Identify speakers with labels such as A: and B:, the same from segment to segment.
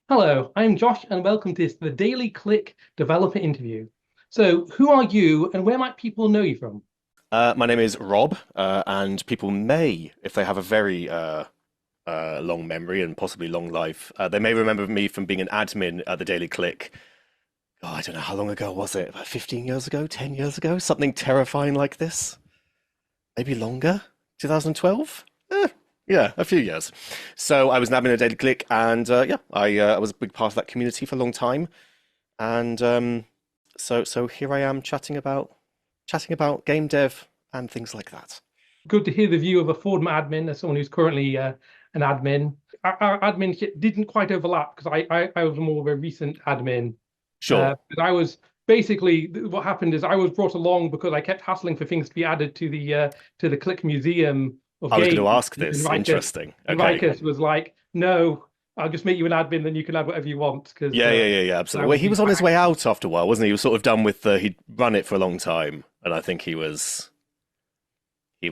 A: Hello, I'm Josh, and welcome to the Daily Click Developer Interview. So, who are you, and where might people know you from?
B: My name is Rob, and people may, if they have a very long memory and possibly long life, they may remember me from being an admin at the Daily Click. Oh, I don't know how long ago was it? About 15 years ago, 10 years ago? Something terrifying like this? Maybe longer? 2012? Yeah, a few years. So I was an admin at Daily Click, and I was a big part of that community for a long time. And so here I am chatting about game dev and things like that.
A: Good to hear the view of a former admin as someone who's currently an admin. Our admin shit didn't quite overlap because I was more of a recent admin.
B: Sure.
A: But I was basically what happened is I was brought along because I kept hassling for things to be added to the Click Museum of
B: I was going to
A: Games.
B: ask
A: And
B: this. Interesting. Okay.
A: Rikus was like, "No, I'll just make you an admin, then you can add whatever you want." Because
B: Yeah,
A: I
B: absolutely. Well,
A: would
B: he
A: be
B: was on
A: quite
B: his way out after a while, wasn't he? He was sort of done with he'd run it for a long time, and I think he was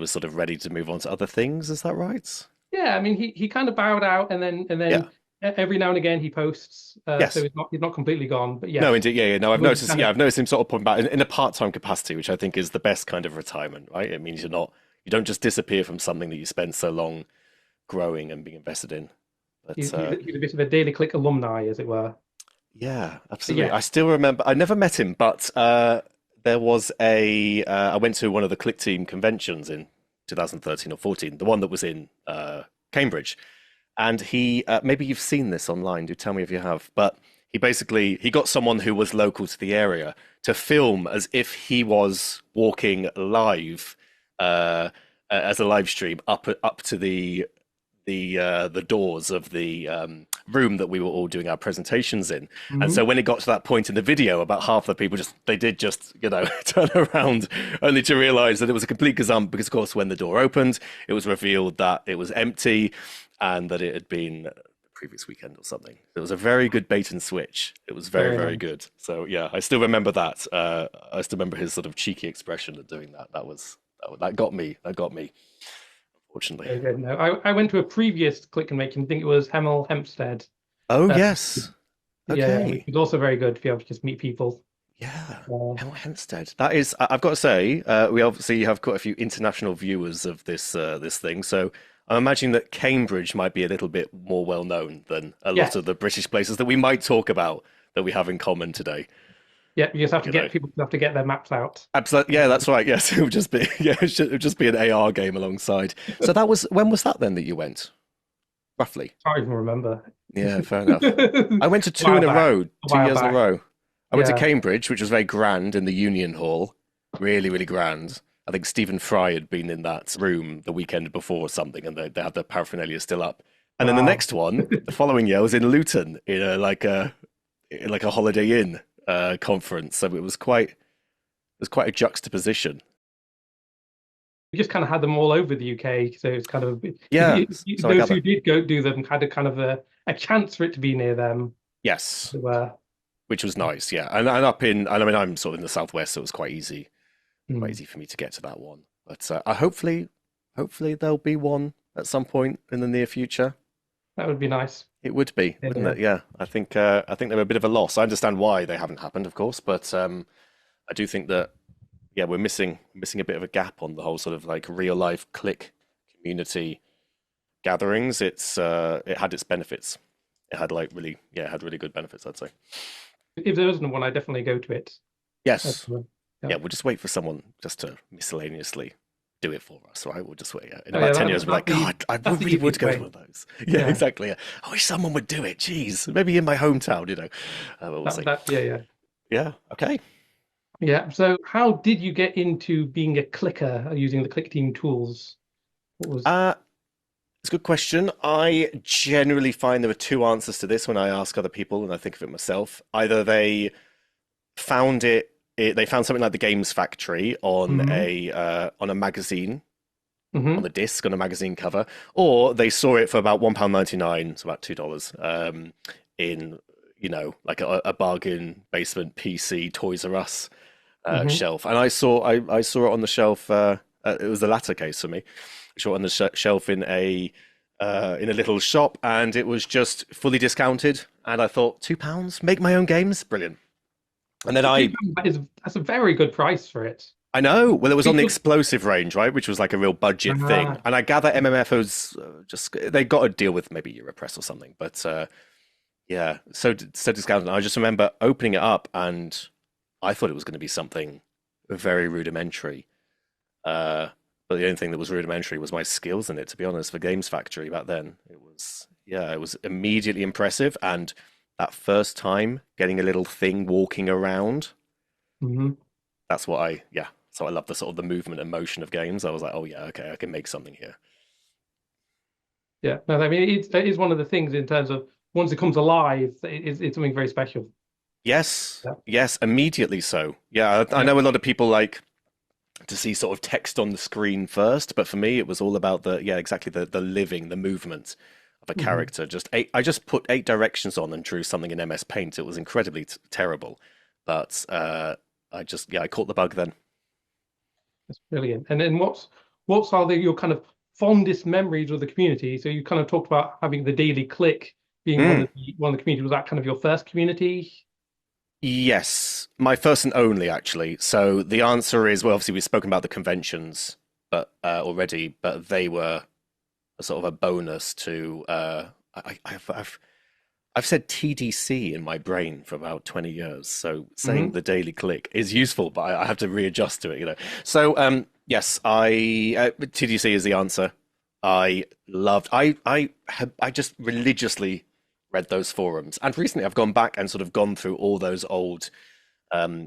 B: sort of ready to move on to other things. Is that right?
A: Yeah, I mean he kind of bowed out and
B: Yeah.
A: then every now and again he posts. So
B: Yes.
A: he's not completely gone, but
B: No,
A: yes,
B: indeed. Yeah. No,
A: he
B: I've
A: was
B: noticed.
A: kind
B: Yeah,
A: of
B: I've noticed him sort of putting back in a part-time capacity, which I think is the best kind of retirement, right? It means you don't just disappear from something that you spent so long growing and being invested in. But
A: he's a bit of a Daily Click alumni, as it were.
B: yeah,
A: But
B: absolutely.
A: yeah,
B: I still remember. I never met him, but there was a. I went to one of the Clickteam conventions in 2013 or 14, the one that was in Cambridge, and he. Maybe you've seen this online. Do tell me if you have. But he got someone who was local to the area to film as if he was walking live, as a live stream up to the doors of the room that we were all doing our presentations in. And so
A: hmm
B: when it got to that point in the video, about half the people just turn around, only to realize that it was a complete gazump because, of course, when the door opened, it was revealed that it was empty and that it had been the previous weekend or something. It was a very good bait and switch. It was very,
A: very
B: very
A: nice.
B: good. So yeah, I still remember that. I still remember his sort of cheeky expression of doing that. That got me. That got me, fortunately.
A: Very good. No, I went to a previous Click and Make, and I think it was Hemel Hempstead.
B: Oh
A: Uh,
B: yes.
A: yeah, which
B: Okay.
A: was also very good to be able to just meet people.
B: Yeah.
A: Uh,
B: Hemel Hempstead. That is, I've got to say, we obviously have quite a few international viewers of this thing. So I'm imagining that Cambridge might be a little bit more well known than a lot
A: yes,
B: of the British places that we might talk about that we have in common today.
A: yeah, you just have to
B: You know.
A: get people to have to get their maps out.
B: Absolutely. Yeah, that's right. Yes, it would just be it would just be an AR game alongside. So that was when was that then that you went? Roughly.
A: Can't even remember.
B: Yeah, fair enough.
A: A
B: I went to two
A: while
B: in a
A: back,
B: row,
A: a
B: two
A: while
B: years in a
A: back.
B: row. I went to
A: Yeah.
B: Cambridge, which was very grand in the Union Hall. Really, really grand. I think Stephen Fry had been in that room the weekend before or something, and they had the paraphernalia still up. And then the
A: Wow.
B: next one, the following year, was in Luton in a Holiday Inn conference. So it was quite a juxtaposition.
A: We just kind of had them all over the UK, so it's kind of
B: Yeah. So I
A: those who
B: gather.
A: did go do them had a kind of a chance for it to be near them.
B: Yes,
A: So,
B: which was nice. Yeah, and up in, and I mean, I'm sort of in the southwest, so it was quite
A: hmm,
B: easy for me to get to that one. But hopefully there'll be one at some point in the near future.
A: that would be nice.
B: It would be, wouldn't
A: Yeah.
B: it? Yeah, I think they're a bit of a loss. I understand why they haven't happened, of course, but I do think that yeah, we're missing a bit of a gap on the whole sort of like real life click community gatherings. It had its benefits. It had like really yeah, it had really good benefits, I'd say.
A: If there isn't one, I definitely go to it.
B: Yes.
A: Yeah.
B: Yeah, we'll just wait for someone just to miscellaneously do it for us, right? We'll just wait. Yeah. In
A: Oh yeah,
B: about 10 years, we're like, God, I
A: that's the
B: really would
A: easiest
B: go to
A: way.
B: one of those. Yeah,
A: Yeah.
B: exactly. Yeah. I wish someone would do it. Jeez, maybe in my hometown, but we'll see.
A: Yeah.
B: Yeah, okay.
A: Yeah. So how did you get into being a clicker using the click team tools? What was
B: Uh, it's a good question. I generally find there are two answers to this when I ask other people and I think of it myself. Either found they found something like the Games Factory
A: hmm
B: on a magazine on
A: hmm
B: the disc on a magazine cover, or they saw it for about £1.99, so about $2, in like a bargain basement PC Toys R Us
A: hmm
B: shelf, and I saw it on the shelf. It was the latter case for me. I saw it on the shelf in a in a little shop, and it was just fully discounted. And I thought, £2, make my own games, brilliant. And then
A: That's a very good price for it.
B: I know, well, it was on the
A: People,
B: explosive range, right, which was like a real budget thing.
A: ah,
B: And I gather MMFOs just they got to deal with maybe Europress or something, but yeah, so discounted. I just remember opening it up, and I thought it was going to be something very rudimentary. Uh, but the only thing that was rudimentary was my skills in it, to be honest, for Games Factory back then. It was, yeah, it was immediately impressive. And that first time getting a little thing walking around,
A: mhm.
B: yeah, so I love the sort of the movement and motion of games. I was like, oh yeah, okay, I can make something here.
A: Yeah, no, I mean it is one of the things in terms of once it comes alive, it's something very special.
B: Yes,
A: Yeah,
B: yes, immediately so. Yeah, I
A: yeah,
B: know a lot of people like to see sort of text on the screen first, but for me, it was all about yeah, exactly the living, the movement of a
A: mhm.
B: character. I just put 8 directions on and drew something in MS Paint. It was incredibly terrible, but yeah, I caught the bug then.
A: That's brilliant. And then what's are your kind of fondest memories of the community? So you kind of talked about having the Daily Click being
B: Mm.
A: one of the community. Was that kind of your first community?
B: Yes, my first and only actually. So the answer is well, obviously we've spoken about the conventions, but already, but they were a sort of a bonus to. I've said TDC in my brain for about 20 years, so saying
A: Hmm.
B: the Daily Click is useful, but I have to readjust to it, you know. So yes, TDC is the answer. I just religiously read those forums, and recently I've gone back and sort of gone through all those old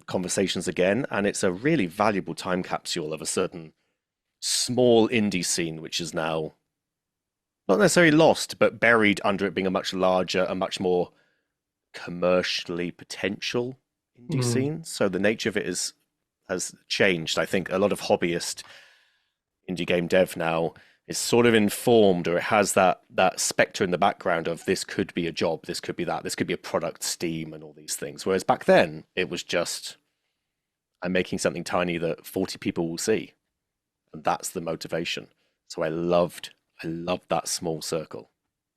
B: conversations again, and it's a really valuable time capsule of a certain small indie scene, which is now not necessarily lost, but buried under it being a much larger, a much more commercially potential indie
A: Mm.
B: scene. So the nature of it has changed. I think a lot of hobbyist indie game dev now is sort of informed, or it has that spectre in the background of this could be a job, this could be that, this could be a product, Steam, and all these things. Whereas back then, it was just I'm making something tiny that 40 people will see, and that's the motivation. So I loved that small circle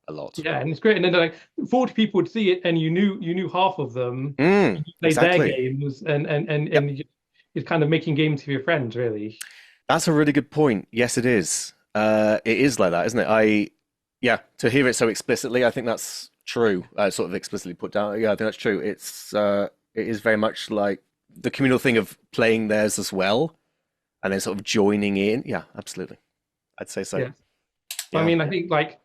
B: a lot.
A: Yeah, and it's great. And then like 40 people would see it, and you knew half of them. You played their
B: Exactly.
A: games, and
B: Yep.
A: you're kind of making games for your friends, really.
B: That's a really good point. Yes, it is. It is like that, isn't it? Yeah, to hear it so explicitly, I think that's true. Sort of explicitly put down. Yeah, I think that's true. It is very much like the communal thing of playing theirs as well, and then sort of joining in. Yeah, absolutely. I'd say so.
A: Yeah. I
B: Yeah.
A: mean, I think like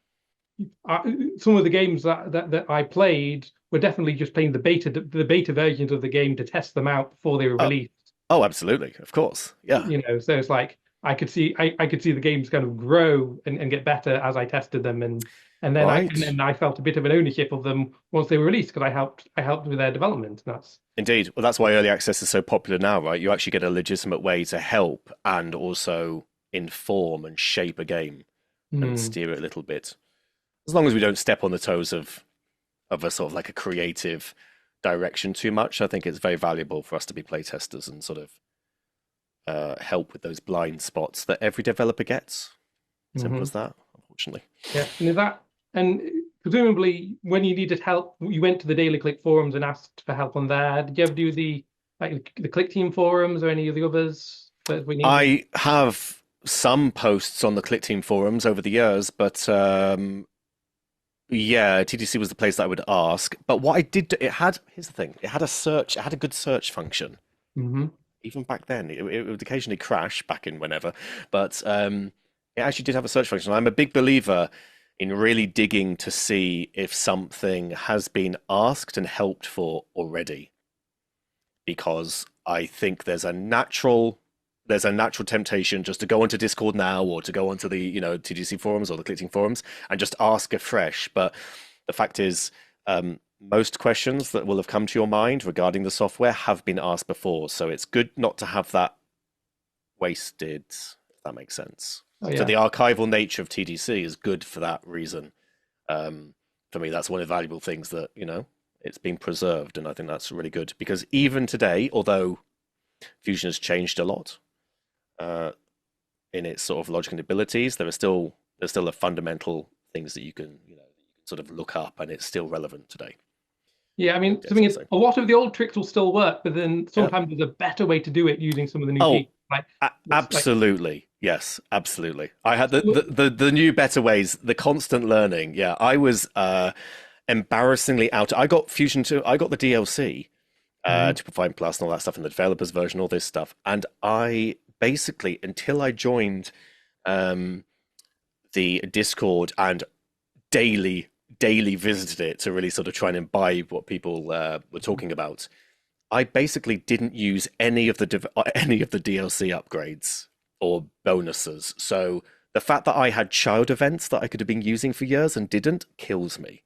A: some of the games that I played were definitely just playing the beta versions of the game to test them out before they were
B: Oh,
A: released.
B: oh, absolutely. Of course. Yeah.
A: So it's like I could see the games kind of grow and get better as I tested them, and
B: Right.
A: then I felt a bit of an ownership of them once they were released because I helped with their development. That's
B: Indeed. Well, that's why early access is so popular now, right? You actually get a legitimate way to help and also inform and shape a game and
A: Hmm.
B: steer it a little bit. As long as we don't step on the toes of a sort of like a creative direction too much, I think it's very valuable for us to be playtesters and sort of help with those blind spots that every developer gets. Simple
A: Hmm.
B: as that, unfortunately.
A: Yeah, and presumably when you needed help, you went to the Daily Click forums and asked for help on there. Did you ever do the Clickteam forums or any of the others that we needed?
B: I have some posts on the Clickteam forums over the years, but yeah, TTC was the place that I would ask. But what I did, it had, here's the thing, it had a good search function.
A: Hmm.
B: Even back then, it would occasionally crash back in whenever, but it actually did have a search function. I'm a big believer in really digging to see if something has been asked and helped for already, because I think there's a natural temptation just to go onto Discord now or to go onto the TGC forums or the Clickting forums and just ask afresh. But the fact is, most questions that will have come to your mind regarding the software have been asked before, so it's good not to have that wasted, if that makes sense.
A: Oh
B: So the
A: yeah.
B: archival nature of TDC is good for that reason. For me, that's one of the valuable things that, it's been preserved, and I think that's really good because even today, although Fusion has changed a lot uh, in its sort of logic and abilities, there's still a fundamental things that you can, sort of look up, and it's still relevant today.
A: Yeah, I
B: I
A: mean,
B: would
A: something
B: definitely
A: is
B: say.
A: a lot of the old tricks will still work, but then
B: Yeah.
A: sometimes there's a better way to do it using some of the new
B: Oh,
A: features. Like it's like
B: absolutely. Yes, absolutely. I had the new better ways, the constant learning. Yeah, I was embarrassingly out. I got Fusion 2, I got the DLC,
A: Mhm.
B: 2.5 Plus and all that stuff, and the developers version, all this stuff. And I basically, until I joined um, the Discord and daily, daily visited it to really sort of try and imbibe what people were talking about, I basically didn't use any of the DLC upgrades or bonuses. So the fact that I had child events that I could have been using for years and didn't kills me.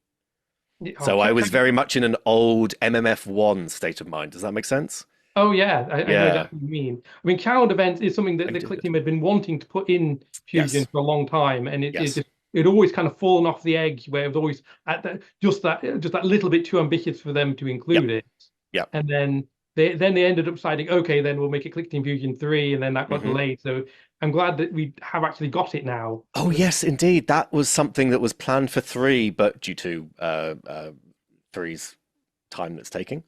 A: Yeah,
B: So I was very much in an old MMF1 state of mind. Does that make sense?
A: oh yeah, I know
B: Yeah.
A: exactly what you mean. I mean, cloud events is something
B: Oh,
A: that
B: you
A: the
B: did
A: Click
B: good.
A: team had been wanting to put in Fusion
B: Yes.
A: for a long time, and it
B: Yes.
A: just it always kind of fallen off the egg where it was always at just that little bit too ambitious for them to
B: Yep.
A: include it.
B: Yep.
A: And then they ended up deciding, okay, then we'll make it Click Team Fusion 3, and then that got
B: Hmm.
A: delayed. So I'm glad that we have actually got it now.
B: Oh, yes, indeed. That was something that was planned for three, but due to three's time that's taking,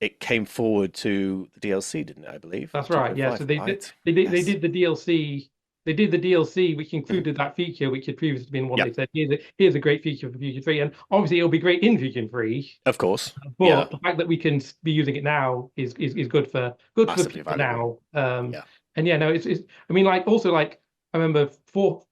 B: it came forward to the DLC, didn't it? I believe,
A: That's
B: of
A: right. Yeah.
B: 2.5,
A: So
B: right?
A: they
B: Yes.
A: did the DLC. They did the DLC, which
B: Mhm.
A: included that feature, which had previously been one. They
B: Yep.
A: said, here's a great feature for Fusion 3, and obviously it'll be great in Fusion 3.
B: Of course. Yeah.
A: But the fact that we can be using it now is good for the
B: Massively
A: people
B: valuable.
A: now.
B: Yeah.
A: And yeah, no, it's I mean, like also like I remember fourth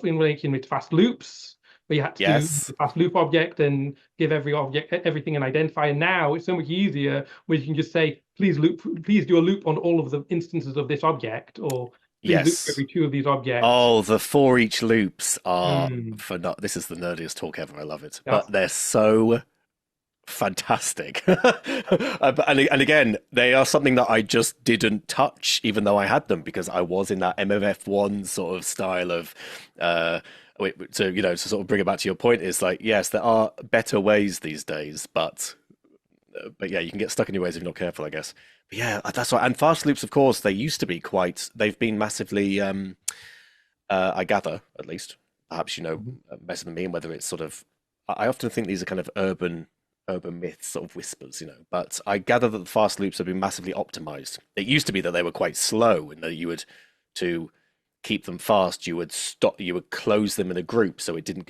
A: in relation with fast loops, where you had to do
B: Yes.
A: the fast loop object and give every object everything an identifier. Now it's so much easier where you can just say, please do a loop on all of the instances of this object, or please loop for
B: Yes.
A: every two of these objects.
B: Oh, the for each loops are
A: Mm,
B: for not. This is the nerdiest talk ever. I love it,
A: that's
B: but they're so fantastic. And again, they are something that I just didn't touch, even though I had them, because I was in that MMF1 sort of style of. So to sort of bring it back to your point, is like yes, there are better ways these days, but yeah, you can get stuck in your ways if you're not careful, I guess. But yeah, that's right. And fast loops, of course, they used to be quite. They've been massively. I gather, at least, perhaps better than me, and whether it's sort of. I often think these are kind of urban myths, sort of whispers, But I gather that the fast loops have been massively optimized. It used to be that they were quite slow, and that you would to keep them fast, you would close them in a group, so it didn't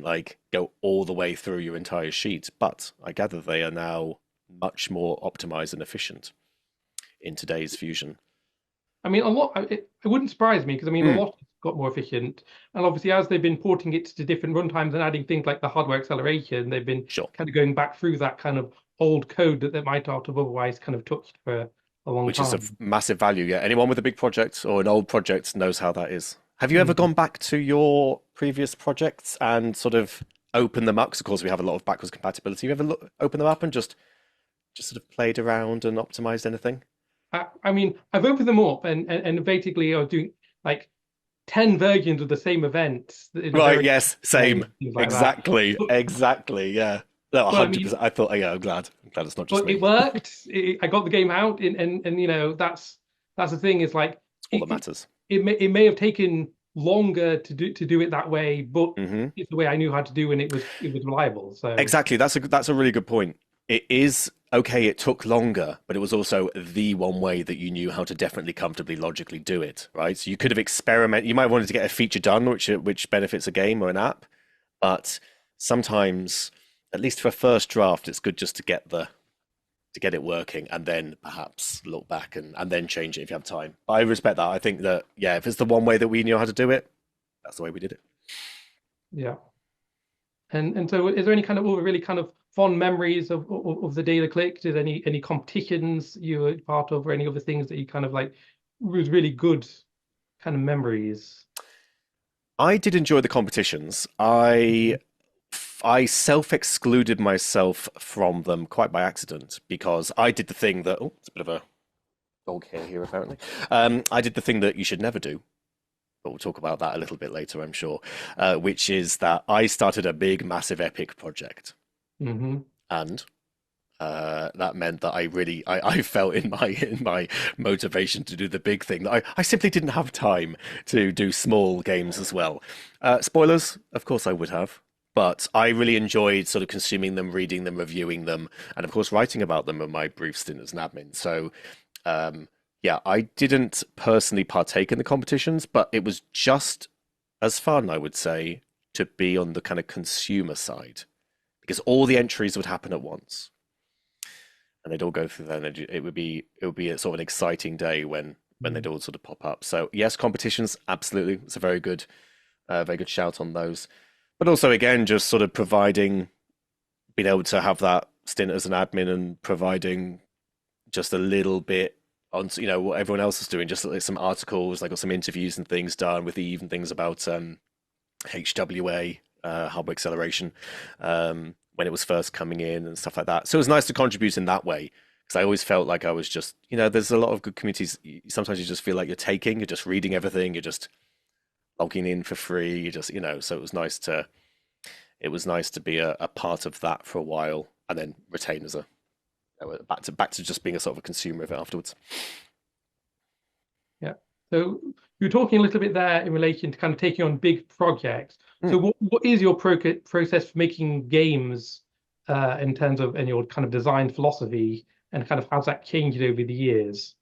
B: like go all the way through your entire sheet. But I gather they are now much more optimized and efficient in today's Fusion.
A: I mean, a lot. It wouldn't surprise me because I mean, a
B: Mm,
A: lot got more efficient, and obviously, as they've been porting it to different runtimes and adding things like the hardware acceleration, they've been
B: sure.
A: kind of going back through that kind of old code that they might not have otherwise kind of touched for a long
B: Which is of
A: time.
B: massive value. Yeah, anyone with a big project or an old project knows how that is. Have you ever
A: Mm.
B: gone back to your previous projects and sort of opened them up? Because of course we have a lot of backwards compatibility. Have you ever opened them up and just sort of played around and optimized anything?
A: I mean, I've opened them up and basically I was doing like 10 versions of the same event in a
B: Right.
A: very
B: Yes.
A: way,
B: Same.
A: things like that.
B: Exactly.
A: But,
B: Exactly. Yeah. No,
A: but I mean,
B: 100%. I thought. Yeah. I'm glad. I'm glad it's not just
A: but it
B: me.
A: worked. I got the game out, and that's the thing. Is like
B: It's all that
A: it,
B: matters.
A: it may have taken longer to do it that way, but
B: Hmm.
A: it's the way I knew how to do, and it was reliable. So
B: Exactly. That's a really good point. It is okay. It took longer, but it was also the one way that you knew how to definitely comfortably logically do it. Right. So you could have experimented. You might have wanted to get a feature done, which benefits a game or an app, but sometimes, at least for a first draft, it's good just to get it working and then perhaps look back and then change it if you have time. But I respect that. I think that yeah, if it's the one way that we knew how to do it, that's the way we did it.
A: yeah, and so is there any kind of really kind of fond memories of the Daily Click? Did any competitions you were part of, or any other things that you kind of like was really good kind of memories?
B: I did enjoy the competitions. I self-excluded myself from them quite by accident because I did the thing that oh, it's a bit of a dog hair here apparently. I did the thing that you should never do, but we'll talk about that a little bit later, I'm sure. Which is that I started a big, massive, epic project,
A: Hmm.
B: and that meant that I felt in my motivation to do the big thing that I simply didn't have time to do small games as well. Spoilers, of course I would have, but I really enjoyed sort of consuming them, reading them, reviewing them, and of course writing about them in my brief stint as an admin. So yeah, I didn't personally partake in the competitions, but it was just as fun, I would say, to be on the kind of consumer side because all the entries would happen at once and they'd all go through there. And it would be a sort of an exciting day when they'd all sort of pop up. So yes, competitions, absolutely, it's a very good shout on those. But also again, just sort of providing, being able to have that stint as an admin and providing just a little bit on what everyone else is doing, just like some articles, like got some interviews and things done with even things about HWA, hardware acceleration, when it was first coming in and stuff like that. So it was nice to contribute in that way because I always felt like I was just, there's a lot of good communities. Sometimes you just feel like you're just reading everything, you're just logging in for free, you just, so it was nice to be a part of that for a while and then retain as a back to just being a sort of a consumer of it afterwards.
A: Yeah. So you were talking a little bit there in relation to kind of taking on big projects. So
B: Mm.
A: what is your process for making games in terms of and your kind of design philosophy and kind of how's that changed over the years?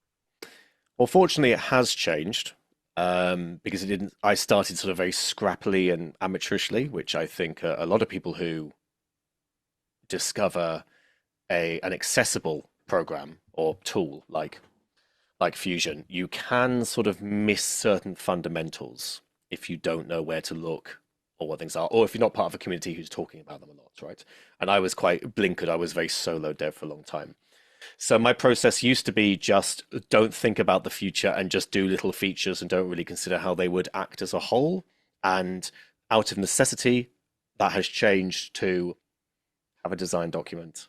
B: Well, fortunately, it has changed because it didn't. I started sort of very scrappily and amateurishly, which I think a lot of people who discover a an accessible program or tool like Fusion, you can sort of miss certain fundamentals if you don't know where to look or what things are, or if you're not part of a community who's talking about them a lot, right? And I was quite blinkered. I was very solo dev for a long time. So my process used to be just don't think about the future and just do little features and don't really consider how they would act as a whole. And out of necessity, that has changed to have a design document,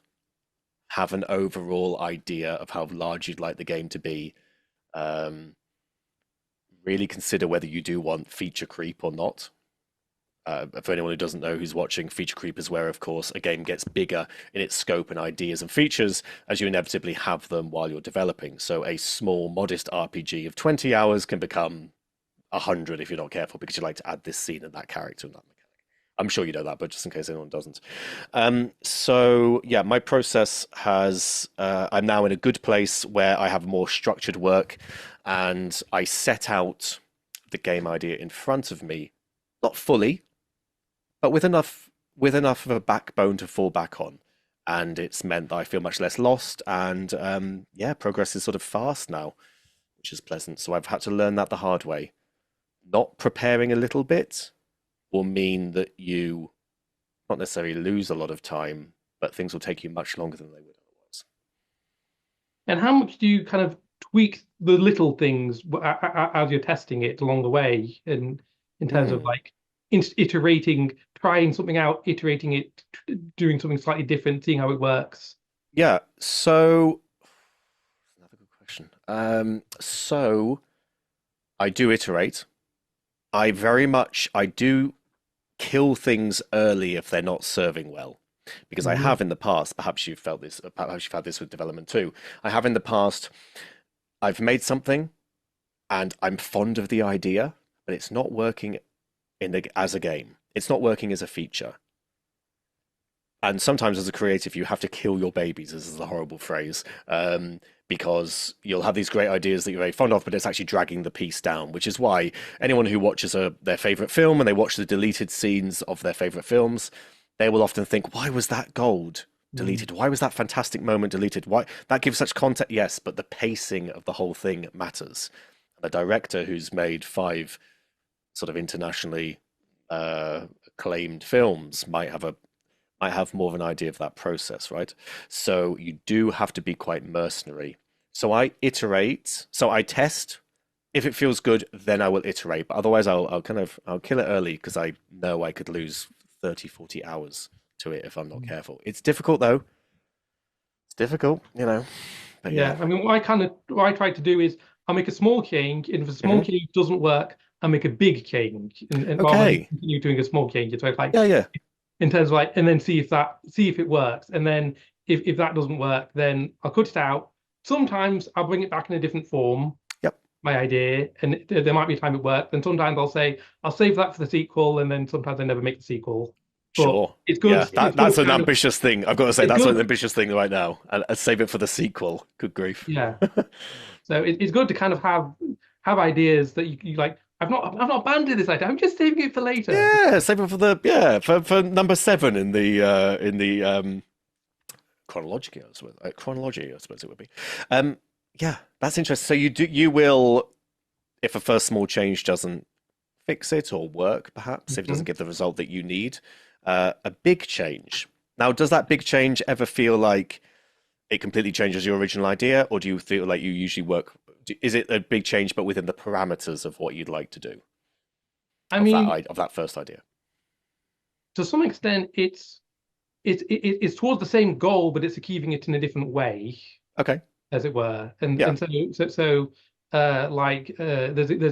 B: have an overall idea of how large you'd like the game to be. Um, really consider whether you do want feature creep or not. For anyone who doesn't know who's watching, feature creep is where, of course, a game gets bigger in its scope and ideas and features as you inevitably have them while you're developing. So a small, modest RPG of 20 hours can become 100 if you're not careful because you like to add this scene and that character and that mechanic. I'm sure you know that, but just in case anyone doesn't. So yeah, my process has, I'm now in a good place where I have more structured work and I set out the game idea in front of me, not fully, but with enough of a backbone to fall back on. And it's meant that I feel much less lost and yeah, progress is sort of fast now, which is pleasant. So I've had to learn that the hard way. Not preparing a little bit will mean that you not necessarily lose a lot of time, but things will take you much longer than they would otherwise.
A: And how much do you kind of tweak the little things as you're testing it along the way, in terms of
B: Mm.
A: like iterating, trying something out, iterating it, doing something slightly different, seeing how it works?
B: Yeah, so another good question. So I do iterate. I do kill things early if they're not serving well. Because I
A: Mhm.
B: have in the past, perhaps you've felt this, perhaps you've had this with development too. I have in the past, I've made something and I'm fond of the idea, but it's not working as a game. It's not working as a feature. And sometimes as a creative, you have to kill your babies. This is a horrible phrase, because you'll have these great ideas that you're very fond of, but it's actually dragging the piece down. Which is why anyone who watches their favorite film and they watch the deleted scenes of their favorite films, they will often think, "Why was that gold
A: Mm.
B: deleted? Why was that fantastic moment deleted? Why that gives such context?" Yes, but the pacing of the whole thing matters. The director who's made five sort of internationally acclaimed films might have more of an idea of that process, right? So you do have to be quite mercenary. So I iterate, so I test. If it feels good, then I will iterate. But otherwise I'll kill it early because I know I could lose 30, 40 hours to it if I'm not careful. It's difficult though. It's difficult, you know. But yeah.
A: Yeah, I mean, what I try to do is I make a small change, and if a small
B: Hmm.
A: change doesn't work, I make a big change, and rather than
B: Okay.
A: continue doing a small change. So it's like
B: Yeah, yeah.
A: in terms of like, and then see if it works, and then if that doesn't work, then I'll cut it out. Sometimes I'll bring it back in a different form,
B: Yep.
A: my idea, and there might be a time it worked. Then sometimes I'll say I'll save that for the sequel, and then sometimes I never make the sequel. But
B: Sure.
A: it's good.
B: Yeah,
A: It's
B: that's
A: good
B: an
A: kind of.
B: ambitious thing. I've got to say
A: It's
B: that's an
A: good.
B: ambitious thing right now. And save it for the sequel. Good grief.
A: Yeah. So it's good to kind of have ideas that you like. I've not abandoned this idea. I'm just saving it for later.
B: Yeah, save it for the for number seven in the chronology, I suppose. Chronology, I suppose it would be. Um, yeah, that's interesting. So you will, if a first small change doesn't fix it or work, perhaps if it doesn't
A: Mhm.
B: give the result that you need, a big change. Now, does that big change ever feel like it completely changes your original idea, or do you feel like you usually work? Is it a big change, but within the parameters of what you'd like to do
A: I mean,
B: of that first idea?
A: to some extent, it's towards the same goal, but it's achieving it in a different way,
B: Okay.
A: as it were. And
B: Yeah.
A: and there's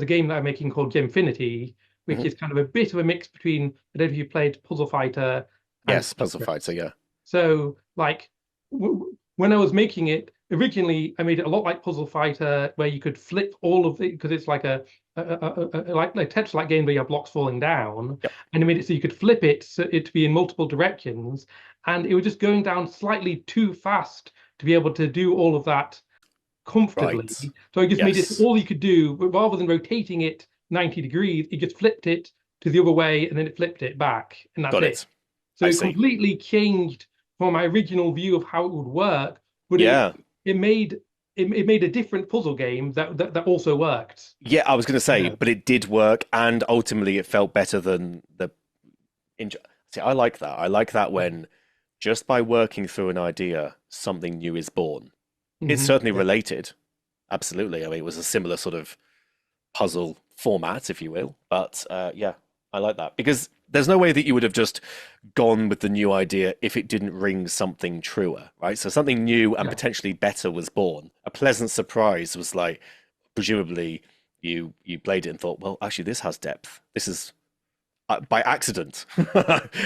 A: a game that I'm making called Gemfinity, which
B: Hmm.
A: is kind of a bit of a mix between, I don't know if you played Puzzle Fighter and
B: Yes, puzzle fighter. Yeah.
A: so, like, when I was making it originally, I made it a lot like Puzzle Fighter, where you could flip all of it because it's like like Tetris-like game where you have blocks falling down,
B: Yep.
A: and I made it so you could flip it so it to be in multiple directions, and it was just going down slightly too fast to be able to do all of that comfortably.
B: Right.
A: So I just made it
B: Yes.
A: all you could do, but rather than rotating it 90 degrees, it just flipped it to the other way, and then it flipped it back, and that's
B: Got
A: it.
B: it.
A: So
B: I
A: it
B: see.
A: completely changed from my original view of how it would work, but
B: Yeah.
A: it made it made a different puzzle game that also worked.
B: Yeah, I was going to say,
A: Yeah.
B: but it did work, and ultimately it felt better than the. See, I like that. I like that when just by working through an idea, something new is born. It's
A: Hmm.
B: certainly
A: Yeah.
B: related. Absolutely. I mean, it was a similar sort of puzzle format, if you will. But yeah, I like that because there's no way that you would have just gone with the new idea if it didn't ring something truer, right? So something new and
A: Yeah.
B: potentially better was born. A pleasant surprise was like, presumably, you played it and thought, well, actually, this has depth. This is by accident,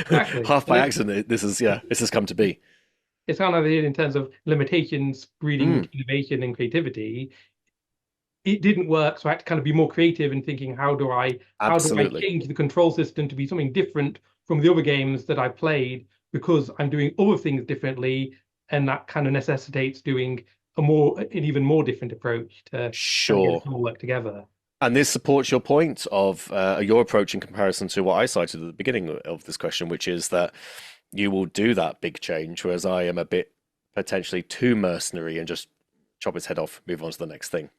A: Exactly.
B: half
A: And
B: by accident. This is yeah, this has come to be.
A: it's kind of in terms of limitations breeding
B: Mm,
A: innovation and creativity. It didn't work, so I had to kind of be more creative in thinking how do I
B: absolutely.
A: change the control system to be something different from the other games that I played because I'm doing other things differently, and that kind of necessitates doing an even more different approach to kind of get it
B: Sure.
A: all work together.
B: And this supports your point of your approach in comparison to what I cited at the beginning of this question, which is that you will do that big change, whereas I am a bit potentially too mercenary and just chop its head off, move on to the next thing.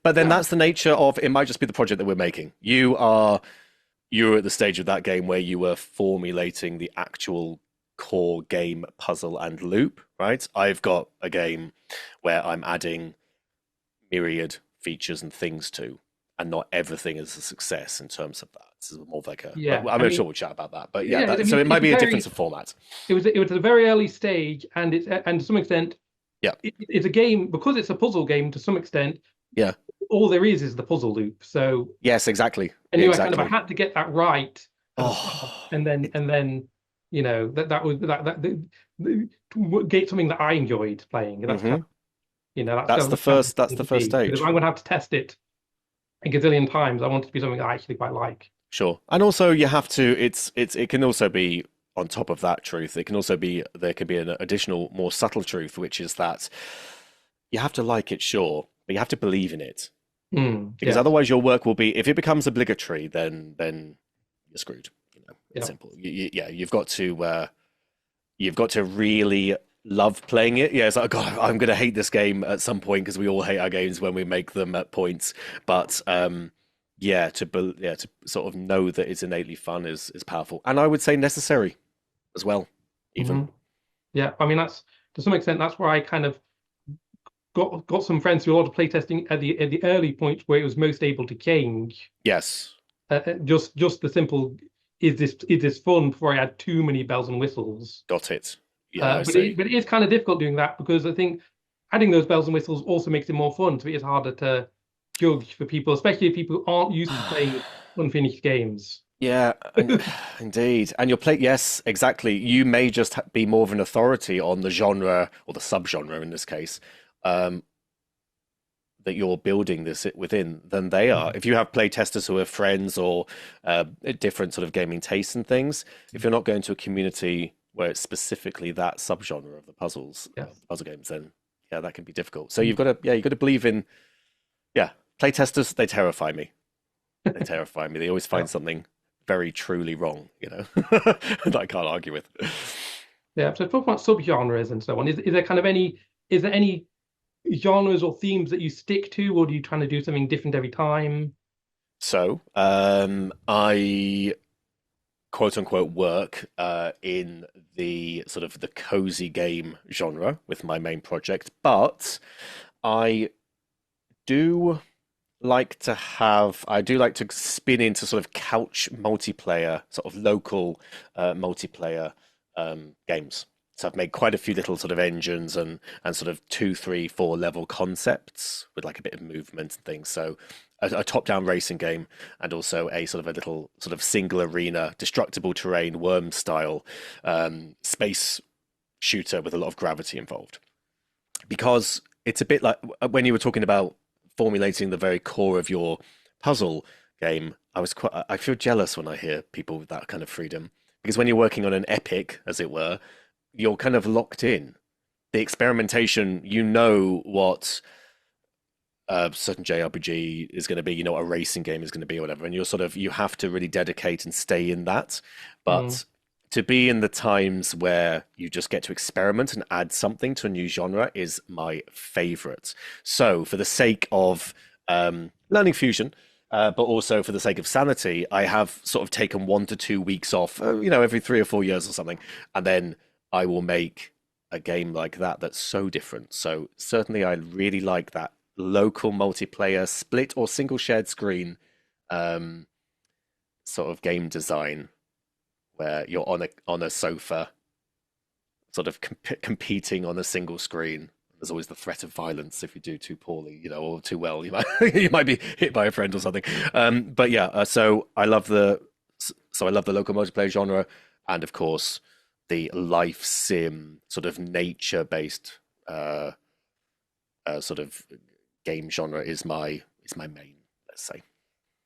B: But then
A: Yeah,
B: that's the nature of it might just be the project that we're making. You're at the stage of that game where you were formulating the actual core game puzzle and loop, right? I've got a game where I'm adding myriad features and things to, and not everything is a success in terms of that. This is more of like a, but
A: yeah. I
B: I'm sure
A: mean,
B: we'll chat about that. But yeah,
A: yeah. I
B: so
A: mean,
B: it might be a difference of format.
A: it was at a very early stage, and to some extent,
B: Yeah,
A: it's a game because it's a puzzle game. To some extent,
B: yeah,
A: all there is the puzzle loop. So
B: yes, exactly,
A: I knew I
B: exactly.
A: had to get that right at the start,
B: Oh,
A: and then that was get something that I enjoyed playing. And that's kind
B: hmm
A: of that's kind of
B: That's
A: important
B: the
A: to
B: first
A: me because if
B: stage.
A: I'm going to have to test it a gazillion times, I want it to be something I actually quite like.
B: Sure. And also you have to it can also be on top of that truth. It can also be there can be an additional more subtle truth, which is that you have to like it, sure, but you have to believe in it. Because
A: Yes.
B: otherwise your work will be if it becomes obligatory, then you're screwed. You know, it's
A: Yeah.
B: simple. Yeah, you've got to really love playing it. Yeah, it's like God, I'm gonna hate this game at some point because we all hate our games when we make them at points. But yeah, to sort of know that it's innately fun is powerful, and I would say necessary as well. Even
A: Hmm. Yeah. I mean, that's to some extent that's where I kind of got some friends through a lot of playtesting at the early point where it was most able to change.
B: yes,
A: Just the simple is this fun before I had too many bells and whistles.
B: got it. Yeah, I
A: But
B: see.
A: it is kind of difficult doing that because I think adding those bells and whistles also makes it more fun. So it is harder to judge for people, especially if people aren't used to playing unfinished games.
B: Yeah, and indeed. And your play, yes, exactly. You may just be more of an authority on the genre or the subgenre in this case, um, that you're building this within than they are. If you have play testers who are friends or different sort of gaming tastes and things, if you're not going to a community where it's specifically that subgenre of the
A: Yes.
B: puzzle games, then yeah, that can be difficult. So you've got to believe in, yeah, play testers, they terrify me. They terrify me. They always
A: Yeah.
B: find something very truly wrong, that I can't argue with.
A: Yeah. So talk about subgenres and so on. Is there kind of is there any genres or themes that you stick to, or do you trying to do something different every time?
B: So, I quote unquote work in the sort of the cozy game genre with my main project, but I do I do like to spin into sort of couch multiplayer, sort of local multiplayer games. So I've made quite a few little sort of engines and sort of two, three, four level concepts with like a bit of movement and things. So a top-down racing game and also a sort of a little sort of single arena, destructible terrain, worm style space shooter with a lot of gravity involved. Because it's a bit like when you were talking about formulating the very core of your puzzle game. I feel jealous when I hear people with that kind of freedom because when you're working on an epic, as it were, you're kind of locked in. The experimentation, you know what a certain JRPG is going to be, you know what a racing game is going to be, or whatever, and you have to really dedicate and stay in that.
A: Mm.
B: But to be in the times where you just get to experiment and add something to a new genre is my favorite. So, for the sake of learning fusion, but also for the sake of sanity, I have sort of taken 1 to 2 weeks off, every 3 or 4 years or something, and then I will make a game like that that's so different. So, certainly, I really like that local multiplayer, split or single shared screen um, sort of game design where you're on a sofa, sort of competing on a single screen. There's always the threat of violence if you do too poorly, or too well. You might be hit by a friend or something. But yeah, so I love the local multiplayer genre, and of course the life sim sort of nature based sort of game genre is my main. Let's say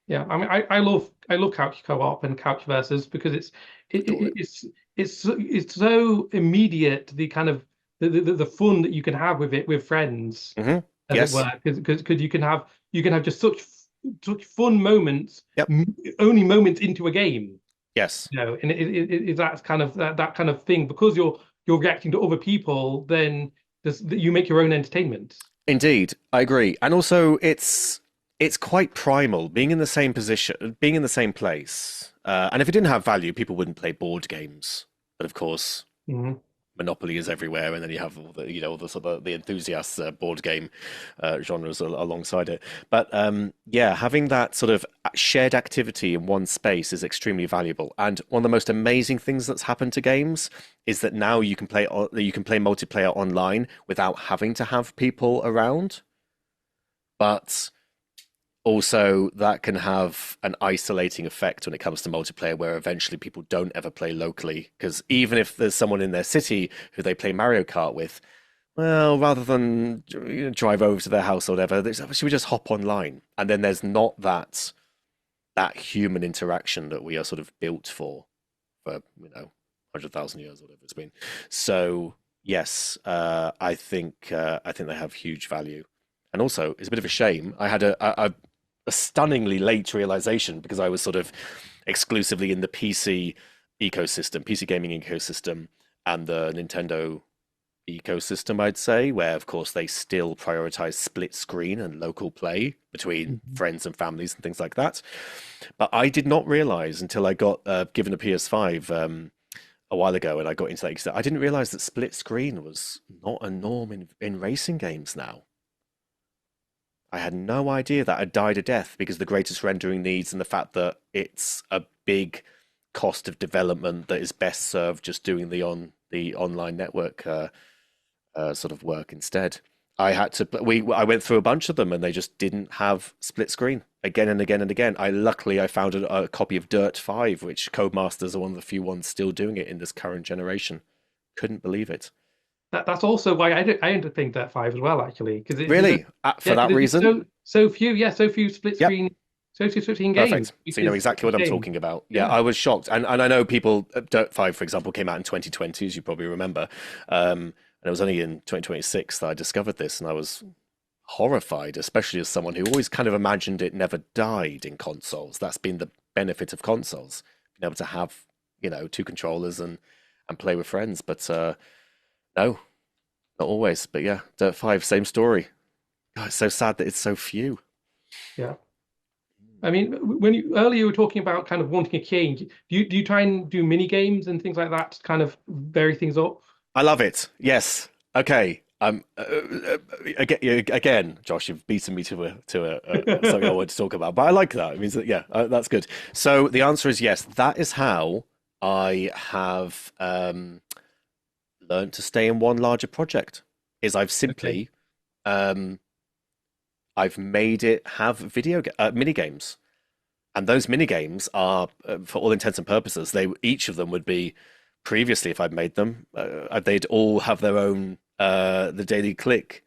A: Yeah, I mean, I love couch co-op and couch versus because
B: adore it.
A: it's so immediate the kind of the fun that you can have with it with friends, as it
B: Yes.
A: were, because you can have just such fun moments,
B: Yep.
A: only moments into a game,
B: Yes.
A: and that's kind of that kind of thing because you're reacting to other people, then you make your own entertainment.
B: Indeed, I agree. And also it's quite primal being in the same position, being in the same place. And if it didn't have value, people wouldn't play board games. But of course,
A: Mhm.
B: Monopoly is everywhere, and then you have all the all the sort of the enthusiast board game genres alongside it. But yeah, having that sort of shared activity in one space is extremely valuable. And one of the most amazing things that's happened to games is that now you can play multiplayer online without having to have people around. But also that can have an isolating effect when it comes to multiplayer where eventually people don't ever play locally because even if there's someone in their city who they play Mario Kart with, well, rather than drive over to their house or whatever, should we just hop online? And then there's not that human interaction that we are sort of built for 100,000 years or whatever it's been. So yes, I think they have huge value. And also, it's a bit of a shame. I had a stunningly late realization because I was sort of exclusively in the PC gaming ecosystem, and the Nintendo ecosystem, I'd say, where of course they still prioritize split screen and local play between
A: Mhm.
B: friends and families and things like that. But I did not realize until I got given a PS5 a while ago and I got into that. I didn't realize that split screen was not a norm in racing games now. I had no idea that had died a death because the greatest rendering needs and the fact that it's a big cost of development that is best served just doing the online network sort of work instead. I went through a bunch of them and they just didn't have split screen. again and again and again. Luckily I found a copy of Dirt 5, which Codemasters are one of the few ones still doing it in this current generation. Couldn't believe it.
A: That's also why I ended up playing Dirt 5 as well, actually, because
B: Really? For
A: yeah,
B: that
A: because there's
B: reason?
A: so few split
B: Yep.
A: screen, so few split screen games,
B: Perfect.
A: which
B: So you know
A: is
B: exactly
A: a
B: what I'm
A: shame.
B: talking about. Yeah,
A: Yeah.
B: I was shocked, and I know people. Dirt 5, for example, came out in 2020, as you probably remember, and it was only in 2026 that I discovered this, and I was horrified, especially as someone who always kind of imagined it never died in consoles. That's been the benefit of consoles, being able to have two controllers and play with friends. But no, not always. But yeah, Dirt 5, same story. God, it's so sad that it's so few.
A: Yeah. I mean, when you earlier you were talking about kind of wanting a change, do you try and do mini games and things like that to kind of vary things up?
B: I love it. Yes. Okay. Again, Josh, you've beaten me to something I want to talk about, but I like that. It means that, yeah, that's good. So the answer is yes. That is how I have learned to stay in one larger project. Is
A: Okay.
B: um, I've made it have mini games, and those mini games are, for all intents and purposes, they each of them would be previously, if I'd made them, they'd all have their own the Daily Click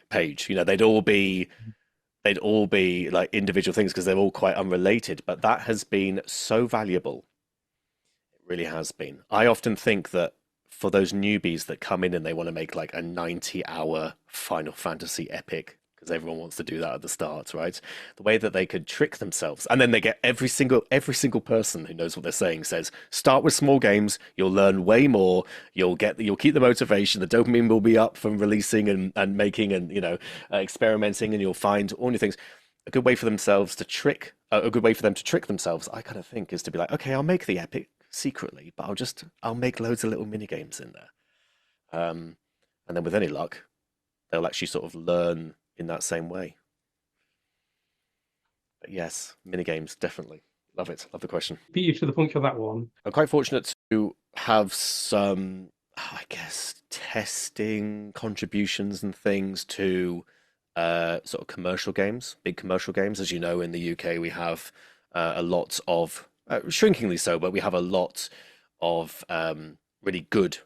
B: page. They'd all be like individual things because they're all quite unrelated. But that has been so valuable. It really has been. I often think that for those newbies that come in and they want to make like a 90-hour Final Fantasy epic, because everyone wants to do that at the start, right? The way that they could trick themselves, and then they get every single person who knows what they're saying says, start with small games, you'll learn way more, you'll keep the motivation, the dopamine will be up from releasing and making and experimenting, and you'll find all new things. A good way for them to trick themselves, I kind of think, is to be like, okay, I'll make the epic secretly, but I'll make loads of little mini games in there. And then with any luck, they'll actually sort of learn in that same way. But yes, mini games, definitely. Love it. Love the question.
A: Beat you to the punch on that one.
B: I'm quite fortunate to have some, I guess, testing contributions and things to sort of commercial games, big commercial games. As you know, in the UK, we have a lot of, shrinkingly so, but we have a lot of really good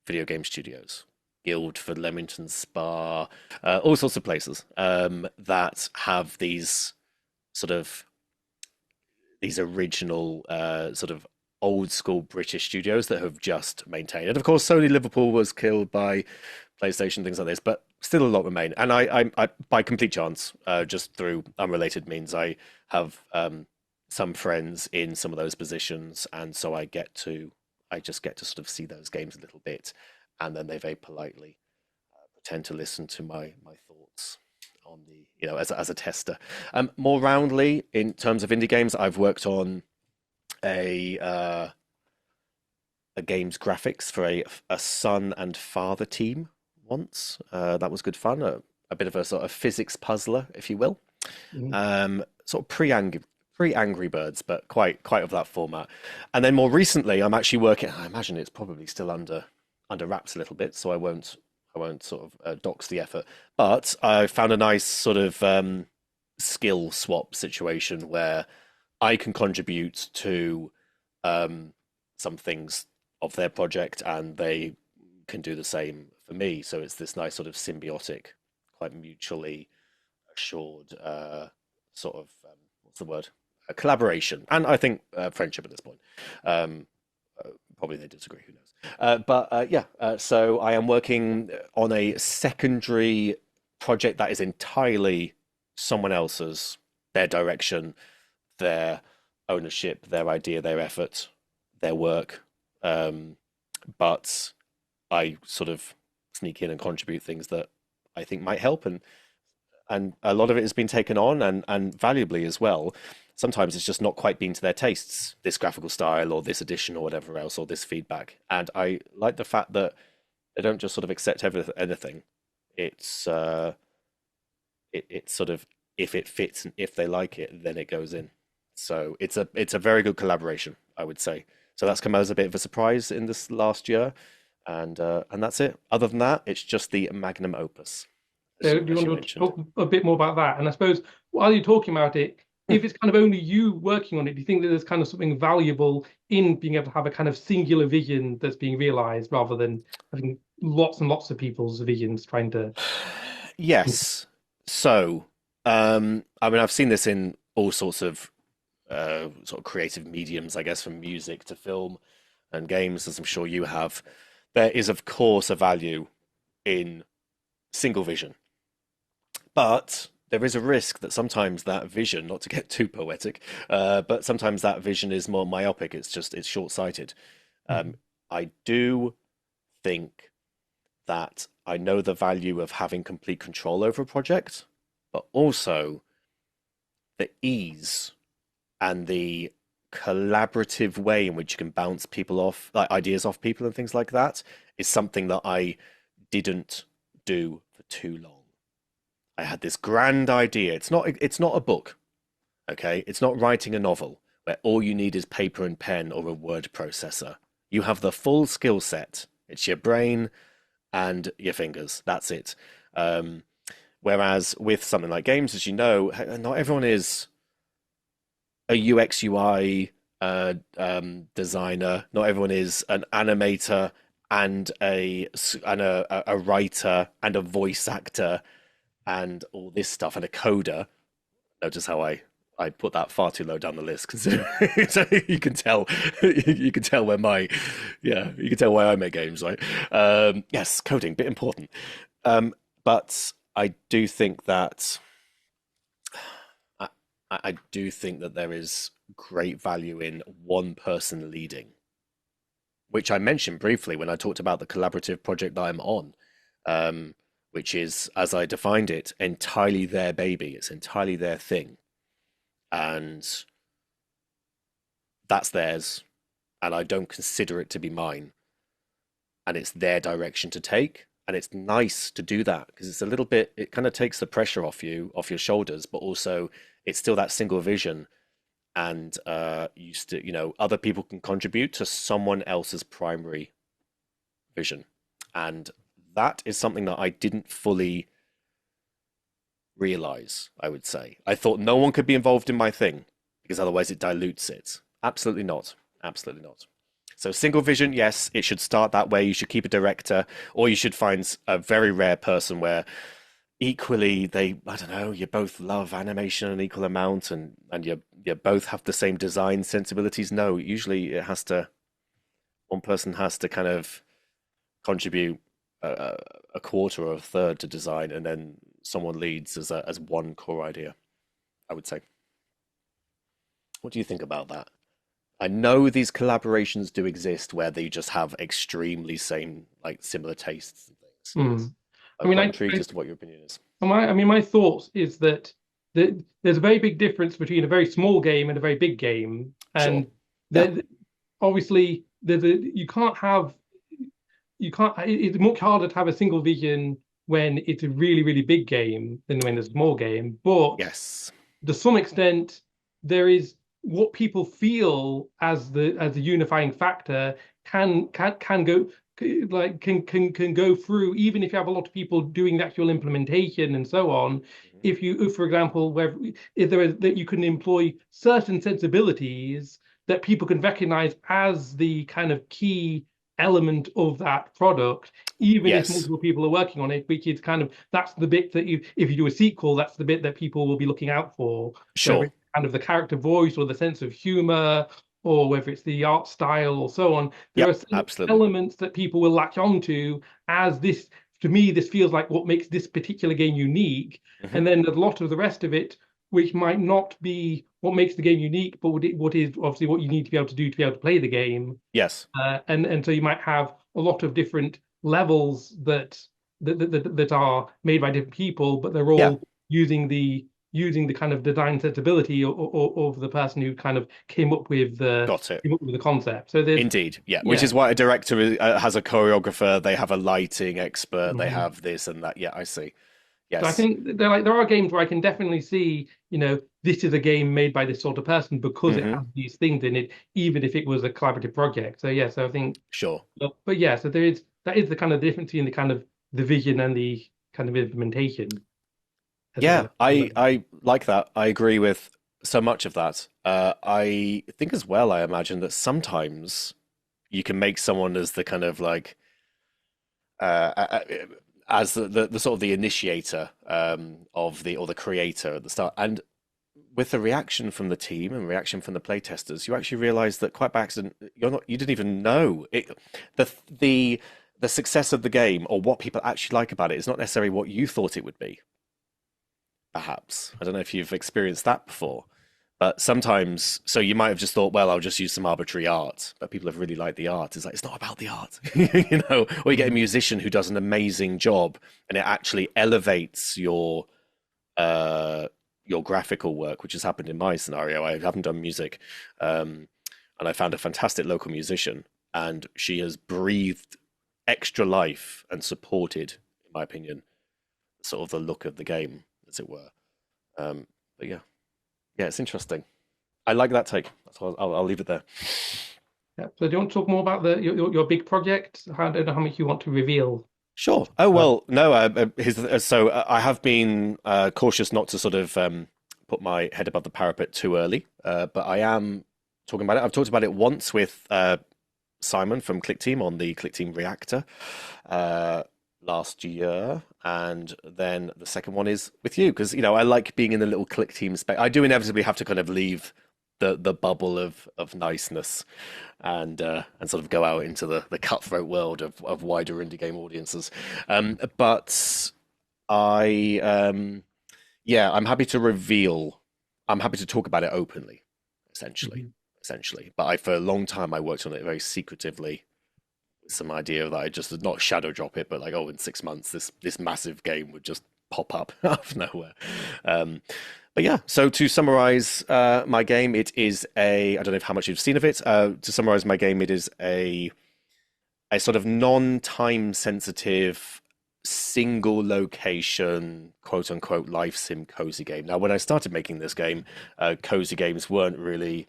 B: video game studios. Guildford, Leamington Spa, all sorts of places that have sort of these original sort of old school British studios that have just maintained. And of course, Sony Liverpool was killed by PlayStation, things like this, but still a lot remain. And I by complete chance, just through unrelated means, I have some friends in some of those positions, and so I just get to sort of see those games a little bit, and then they very politely pretend to listen to my thoughts on the as a tester. More roundly, in terms of indie games, I've worked on a uh, a game's graphics for a son and father team once. That was good fun. A bit of a sort of physics puzzler, if you will.
A: Mhm.
B: Sort of pre Angry Birds, but quite of that format. And then more recently, I'm actually working. I imagine it's probably still under wraps a little bit, so I won't sort of dox the effort. But I found a nice sort of skill swap situation where I can contribute to some things of their project, and they can do the same for me. So it's this nice sort of symbiotic, quite mutually assured sort of what's the word? A collaboration, and I think friendship at this point. Um, Probably they disagree. Who knows? But yeah, so I am working on a secondary project that is entirely someone else's, their direction, their ownership, their idea, their effort, their work. Um, but I sort of sneak in and contribute things that I think might help, and a lot of it has been taken on and valuably as well. Sometimes it's just not quite been to their tastes, this graphical style or this edition or whatever else, or this feedback. And I like the fact that they don't just sort of accept anything. It's it's sort of, if it fits and if they like it, then it goes in. So it's a very good collaboration, I would say. So that's come as a bit of a surprise in this last year, and that's it. Other than that, it's just the magnum opus,
A: So do you
B: as
A: want
B: you
A: to
B: mentioned.
A: talk a bit more about that? And I suppose while you're talking about it, if it's kind of only you working on it, do you think that there's kind of something valuable in being able to have a kind of singular vision that's being realized rather than having lots and lots of people's visions trying to?
B: Yes. So, I mean, I've seen this in all sorts of sort of creative mediums, I guess, from music to film and games, as I'm sure you have. There is, of course, a value in single vision, but there is a risk that sometimes that vision, not to get too poetic, but sometimes that vision is more myopic. It's short-sighted. Um,
A: Mhm.
B: I do think that I know the value of having complete control over a project, but also the ease and the collaborative way in which you can bounce people off, like ideas off people and things like that, is something that I didn't do for too long. I had this grand idea. It's not a book, okay? It's not writing a novel where all you need is paper and pen or a word processor. You have the full skill set. It's your brain and your fingers. That's it. Um, Whereas with something like games, as you know, not everyone is a UX UI designer. Not everyone is an animator and a writer and a voice actor and all this stuff and a coder. Notice how I put that far too low down the list because so you can tell where my yeah you can tell why I make games, right? Yes, coding bit important, but I do think that I, I do think that there is great value in one person leading, which I mentioned briefly when I talked about the collaborative project that I'm on, um, which is, as I defined it, entirely their baby. It's entirely their thing, and that's theirs, and I don't consider it to be mine, and it's their direction to take. And it's nice to do that because it's a little bit, it kind of takes the pressure off you, off your shoulders, but also it's still that single vision and you still, other people can contribute to someone else's primary vision, and that is something that I didn't fully realize. I would say I thought no one could be involved in my thing because otherwise it dilutes it. Absolutely not. Absolutely not. So single vision, yes, it should start that way. You should keep a director, or you should find a very rare person where equally they, I don't know, you both love animation an equal amount and you both have the same design sensibilities. No, usually it has to, one person has to kind of contribute a, a quarter or a third to design, and then someone leads as one core idea, I would say. What do you think about that? I know these collaborations do exist where they just have extremely same, like similar tastes and things.
A: Mm. I
B: I'm
A: mean,
B: quite intrigued as to what your opinion is.
A: my thoughts is that there's a very big difference between a very small game and a very big game,
B: Sure.
A: and
B: Yeah.
A: there, obviously you can't it's much harder to have a single vision when it's a really really big game than when it's a small game, but
B: Yes.
A: to some extent there is what people feel as the unifying factor can go like can go through even if you have a lot of people doing the actual implementation and so on.
B: Mhm.
A: If for example where if there is that you can employ certain sensibilities that people can recognize as the kind of key element of that product, even if
B: Yes.
A: multiple people are working on it, which is kind of that's the bit that you if you do a sequel, that's the bit that people will be looking out for, whether
B: Sure.
A: it's kind of the character voice or the sense of humor, or whether it's the art style or so on. There are
B: Yep.
A: certain
B: Absolutely.
A: elements that people will latch onto as this. To me, this feels like what makes this particular game unique,
B: Hmm.
A: and then a lot of the rest of it, which might not be what makes the game unique, but what is obviously what you need to be able to do to be able to play the game.
B: Yes.
A: And so you might have a lot of different levels that are made by different people, but they're
B: Yeah.
A: all using the kind of design sensibility of the person who kind of
B: Got it.
A: came up with the concept. So there's
B: Indeed. Yeah. Which
A: yeah.
B: is why a director has a choreographer. They have a lighting expert. They
A: Mhm.
B: have this and that. Yeah. I see.
A: So I
B: Yes.
A: think there are games where I can definitely see, this is a game made by this sort of person because it
B: Hmm.
A: has these things in it, even if it was a collaborative project. So yeah, so I think
B: Sure.
A: but yeah, so that is the kind of difference between the kind of the vision and the kind of implementation. as
B: Yeah,
A: a
B: I
A: development.
B: I like that. I agree with so much of that. I think as well, I imagine that sometimes you can make someone as the kind of like as the sort of the initiator of the or the creator at the start. And with the reaction from the team and reaction from the playtesters, you actually realize that quite by accident, you didn't even know it. The the the success of the game or what people actually like about it is not necessarily what you thought it would be. Perhaps I don't know if you've experienced that before, but sometimes so you might have just thought, well, I'll just use some arbitrary art, but people have really liked the art. It's like it's not about the art, you know. Or you get a
A: Mm.
B: musician who does an amazing job, and it actually elevates uh, your graphical work, which has happened in my scenario. I haven't done music, and I found a fantastic local musician, and she has breathed extra life and supported, in my opinion, sort of the look of the game, as it were. Um, but yeah, yeah, it's interesting. I like that take. So I'll leave it there.
A: Yeah. So do you want to talk more about your big project? I don't know how much you want to reveal.
B: Sure. Oh
A: Uh,
B: well, no. I have been cautious not to sort of put my head above the parapet too early, but I am talking about it. I've talked about it once with Simon from Clickteam on the Clickteam Reactor uh, last year, and then the second one is with you because I like being in the little Clickteam space. I do inevitably have to kind of leave the bubble of niceness and sort of go out into the cutthroat world of wider indie game audiences. But I yeah, I'm happy to reveal. I'm happy to talk about it openly, essentially,
A: mhm.
B: essentially. But I, for a long time, I worked on it very secretively with some idea that I just did not shadow drop it, but like, oh, in 6 months, this massive game would just pop up out of nowhere. Um, but yeah, so to summarize my game, it is I don't know how much you've seen of it. To summarize my game, it is a sort of non-time sensitive single location quote unquote life sim cozy game. Now, when I started making this game, cozy games weren't really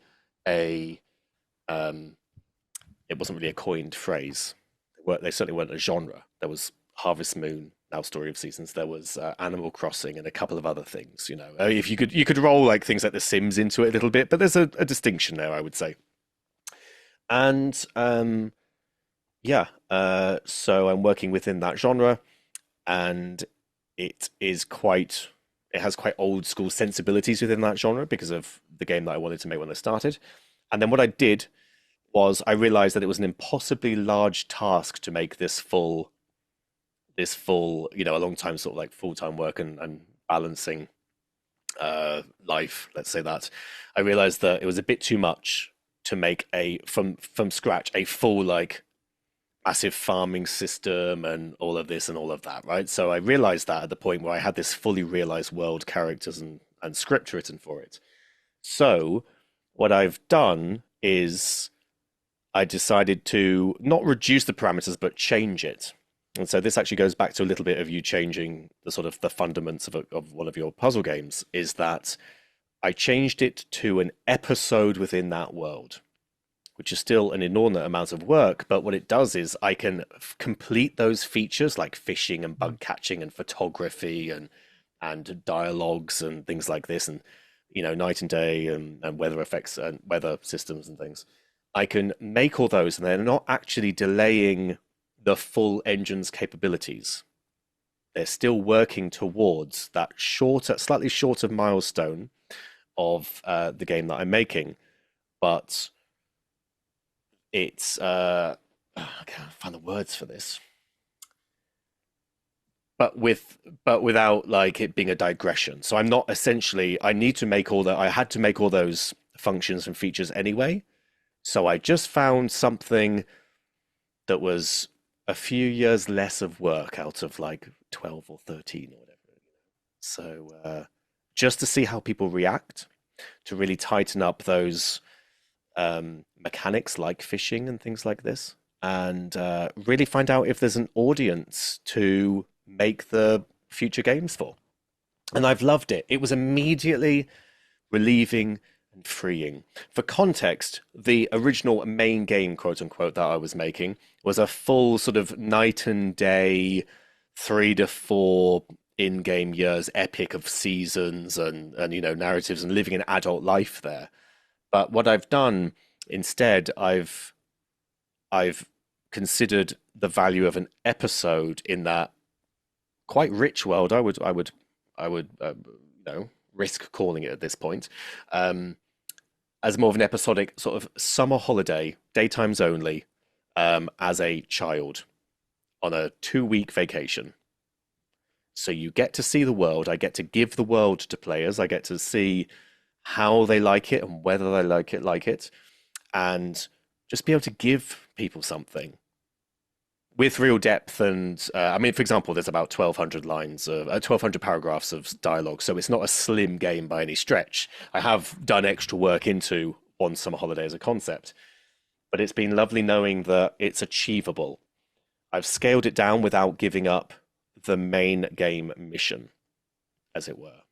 B: a um, it wasn't really a coined phrase. They certainly weren't a genre. There was Harvest Moon, now Story of Seasons. There was Animal Crossing and a couple of other things. If you could roll like things like The Sims into it a little bit, but there's a distinction there, I would say. And yeah, so I'm working within that genre, and it is quite. It has quite old school sensibilities within that genre because of the game that I wanted to make when I started. And then what I did was I realized that it was an impossibly large task to make this full, a long time sort of like full-time work and balancing life, let's say that. I realized that it was a bit too much to make a from scratch a full like massive farming system and all of this and all of that, right? So I realized that at the point where I had this fully realized world, characters and script written for it. So what I've done is I decided to not reduce the parameters but change it. And so this actually goes back to a little bit of you changing the sort of the fundaments of one of your puzzle games is that I changed it to an episode within that world, which is still an inordinate amount of work. But what it does is I can complete those features like fishing and bug catching and photography and dialogues and things like this, and night and day and weather effects and weather systems and things. I can make all those, and they're not actually delaying the full engine's capabilities. They're still working towards that slightly shorter milestone of the game that I'm making, but it's I can't find the words for this. But without like it being a digression. So I'm not essentially I need to make all that I had to make all those functions and features anyway. So I just found something that was a few years less of work out of like 12 or 13 or whatever. So just to see how people react, to really tighten up those mechanics like fishing and things like this, and really find out if there's an audience to make the future games for. And I've loved it. It was immediately relieving and freeing. For context, the original main game, quote unquote, that I was making was a full sort of night and day, 3 to 4 in-game years epic of seasons and narratives and living an adult life there. But what I've done instead, I've considered the value of an episode in that quite rich world. I would risk calling it at this point, um, as more of an episodic sort of summer holiday, daytimes only, as a child on a 2 week vacation. So you get to see the world. I get to give the world to players. I get to see how they like it and whether they like it, and just be able to give people something with real depth. And I mean, for example, there's about 1,200 lines of 1,200 paragraphs of dialogue, so it's not a slim game by any stretch. I have done extra work into One Summer Holiday as a concept, but it's been lovely knowing that it's achievable. I've scaled it down without giving up the main game mission, as it were.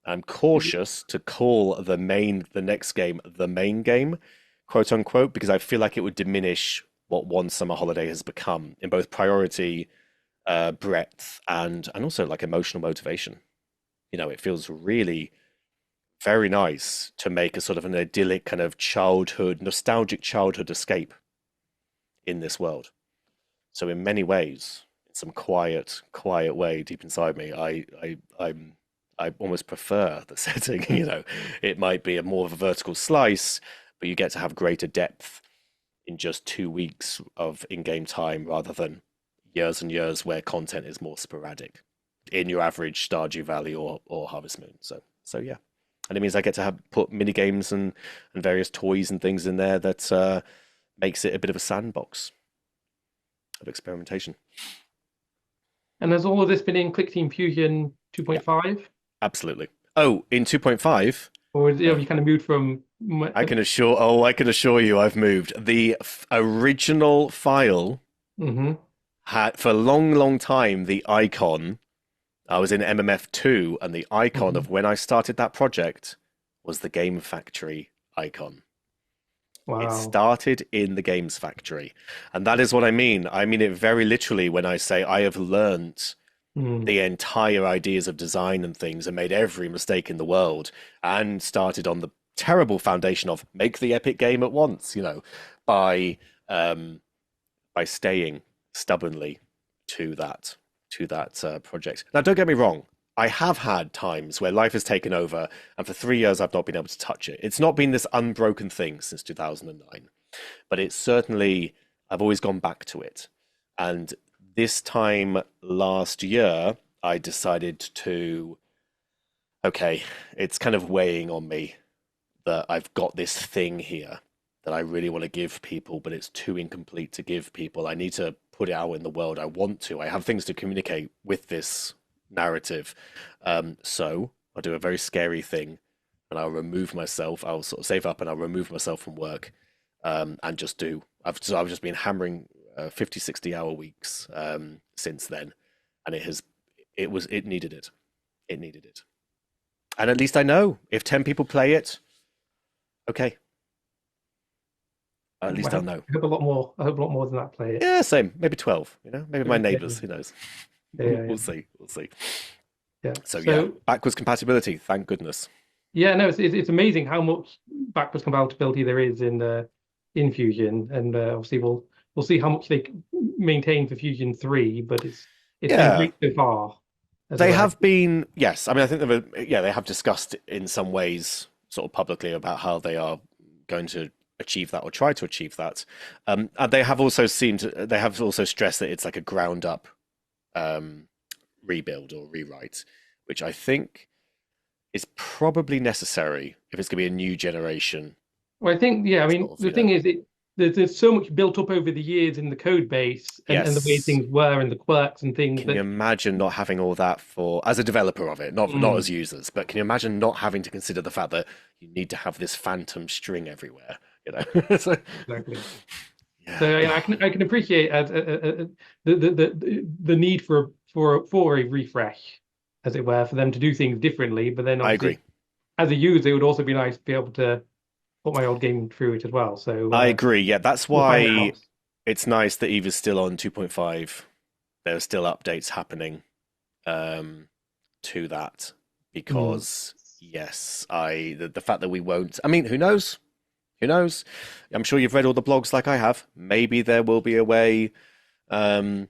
B: I'm cautious to call the next game the main game, quote unquote, because I feel like it would diminish what One Summer Holiday has become in both priority, breadth, and also like emotional motivation. It feels really very nice to make a sort of an idyllic kind of nostalgic childhood escape in this world. So in many ways, in some quiet way deep inside me, I almost prefer the setting. It might be a more of a vertical slice, but you get to have greater depth in just 2 weeks of in-game time rather than years and years where content is more sporadic in your average Stardew Valley or Harvest Moon. So yeah, and it means I get to put mini games and various toys and things in there that makes it a bit of a sandbox of experimentation.
A: And has all of this been in Clickteam Fusion
B: Yeah,
A: 2.5?
B: absolutely. Oh, in 2.5,
A: Or have you kind of moved from...
B: I can assure you I've moved. The original file
A: Mhm.
B: had, for a long, long time, the icon. I was in MMF2, and the icon
A: Mhm.
B: of when I started that project was the Game Factory icon. It
A: Wow.
B: started in the Games Factory. And that is what I mean. I mean it very literally when I say I have learnt
A: Mm.
B: the entire ideas of design and things and made every mistake in the world and started on the terrible foundation of make the epic game at once, by um, by staying stubbornly to that project. Now, don't get me wrong. I have had times where life has taken over, and for 3 years I've not been able to touch it. It's not been this unbroken thing since 2009, but it's certainly I've always gone back to it. And this time last year, I decided to okay, it's kind of weighing on me that I've got this thing here that I really want to give people, but it's too incomplete to give people. I need to put it out in the world. I want to. I have things to communicate with this narrative. So I'll do a very scary thing and I'll remove myself. I'll sort of save up and I'll remove myself from work and just do. I've just been hammering 50, 60 hour weeks since then. And it needed it. It needed it. And at least I know if 10 people play it, okay, at
A: I
B: least I'll
A: hope,
B: know.
A: I hope a lot more. I hope a lot more than that play it.
B: Yeah, same. Maybe 12, maybe my
A: Yeah,
B: neighbors, who knows?
A: yeah, yeah, yeah.
B: We'll see. We'll see.
A: Yeah.
B: So yeah,
A: So
B: backwards compatibility, thank goodness.
A: yeah, no, it's amazing how much backwards compatibility there is in Fusion, and obviously we'll see how much they maintain for Fusion 3, but it's been
B: Yeah,
A: great so far, as it
B: they
A: were.
B: have been, yes. I mean, I think they have discussed in some ways, sort of publicly, about how they are going to achieve that or try to achieve that. And they have also stressed that it's like a ground up um, rebuild or rewrite, which I think is probably necessary if it's going to be a new generation.
A: Well, I think, yeah, I mean,
B: Sort of,
A: the thing is, there's so much built up over the years in the code base and the way
B: yes.
A: things were and the quirks and things
B: Can you
A: that,
B: imagine not having all that for as a developer of it, not
A: mm,
B: as users, but can you imagine not having to consider the fact that you need to have this phantom string everywhere? So,
A: exactly.
B: yeah.
A: So yeah, I can appreciate the need for a refresh, as it were, for them to do things differently. But then
B: I agree.
A: obviously, as a user, it would also be nice to be able to put my old game through it as well. So
B: I agree. Yeah, that's
A: we'll find
B: why
A: out.
B: it's nice that Eva's still on 2.5. There are still updates happening. um, to that
A: Mm.
B: because yes, the fact that we won't. I mean, who knows? Who knows? I'm sure you've read all the blogs like I have. Maybe there will be a way um,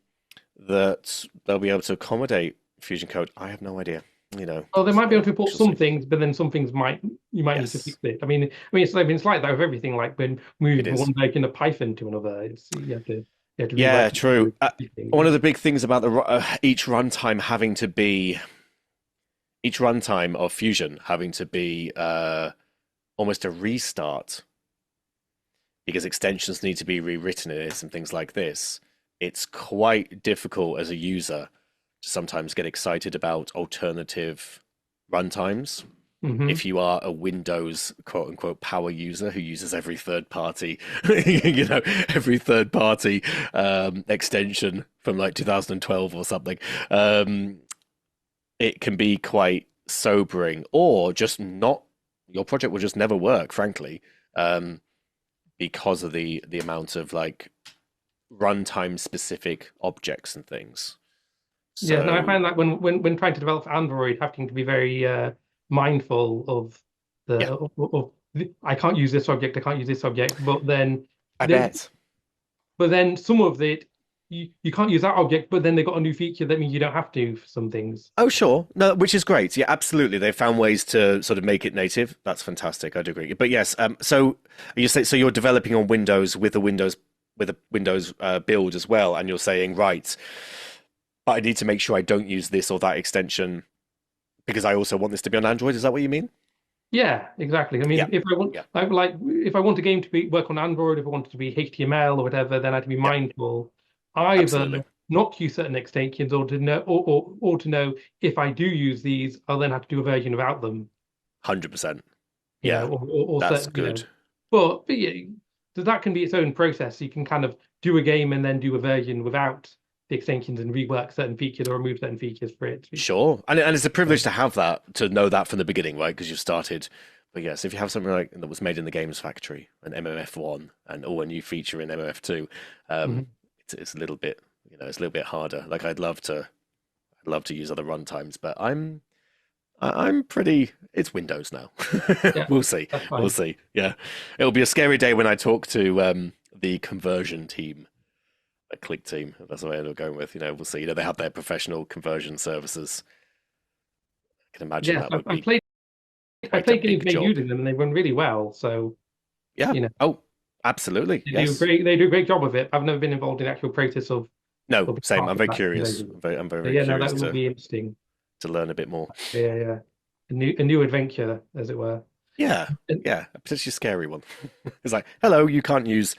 B: that they'll be able to accommodate fusion code. I have no idea. You know,
A: Well, they might be able
B: so
A: to
B: we
A: report
B: shall
A: some
B: see.
A: things, but then some things you might need to
B: Yes,
A: fix it. It's like that with everything. Like when moving
B: it
A: from
B: is.
A: one version of Python to another, you have to rewrite
B: Yeah, true. One of
A: things.
B: the big things about each runtime having to be each runtime of Fusion having to be almost a restart because extensions need to be rewritten in it and things like this. It's quite difficult as a user to sometimes get excited about alternative runtimes
A: Hmm.
B: if you are a Windows quote unquote power user who uses every third party, you know, every third party extension from like 2012 or something, um, it can be quite sobering, or just not. Your project will just never work, frankly, um, because of the amount of like runtime specific objects and things.
A: Yeah, no, I
B: So
A: find that when trying to develop for Android, having to be very mindful of
B: yeah,
A: I can't use this object, I can't use this object, but then
B: I
A: the
B: bet.
A: but then some of it you can't use that object, but then they got a new feature that means you don't have to for some things.
B: Oh, sure. No, which is great. Yeah, absolutely. They found ways to sort of make it native. That's fantastic. I do agree. But yes, so you say so you're developing on Windows with a Windows build as well, and you're saying, right, but I need to make sure I don't use this or that extension because I also want this to be on Android. Is that what you mean?
A: Yeah, exactly. I
B: Yeah.
A: mean, if I want,
B: Yeah,
A: like, if I want a game to work on Android, if I want it to be HTML or whatever, then I have to be
B: yeah,
A: mindful either
B: absolutely.
A: not to use certain extensions or to know, or to know if I do use these, I'll then have to do a version without them,
B: 100%. Yeah,
A: or
B: that's
A: certain,
B: good.
A: but yeah, so that can be its own process. You can kind of do a game and then do a version without the extensions and rework certain features or remove certain features for it.
B: Sure. And it's a
A: Yeah.
B: privilege to have that, to know that from the beginning, right? Because you've started. But yes, if you have something like that was made in the Games Factory, an MMF1, and a new feature in MMF2, um,
A: Mhm.
B: it's a little bit, it's a little bit harder. Like I'd love to use other runtimes, but I'm pretty. It's Windows now.
A: Yeah,
B: We'll see.
A: that's
B: We'll
A: fine.
B: see. Yeah, it'll be a scary day when I talk to the conversion team, a Clickteam. That's the way I'm going with. We'll see. They have their professional conversion services. I can imagine
A: Yes,
B: that would be
A: I
B: quite a
A: played games
B: big
A: made
B: job.
A: using them and they run really well. So,
B: Yeah.
A: you know,
B: Oh, absolutely. Yes.
A: they do a great job of it. I've never been involved in the actual process
B: No,
A: of being
B: same.
A: part
B: I'm
A: of
B: very
A: that
B: curious.
A: conversion.
B: I'm very,
A: So
B: very
A: yeah, no,
B: curious
A: that will be interesting.
B: to learn a bit more.
A: Yeah, yeah. A new adventure, as it were.
B: Yeah.
A: And,
B: Yeah. A potentially scary one. It's like, hello, you can't use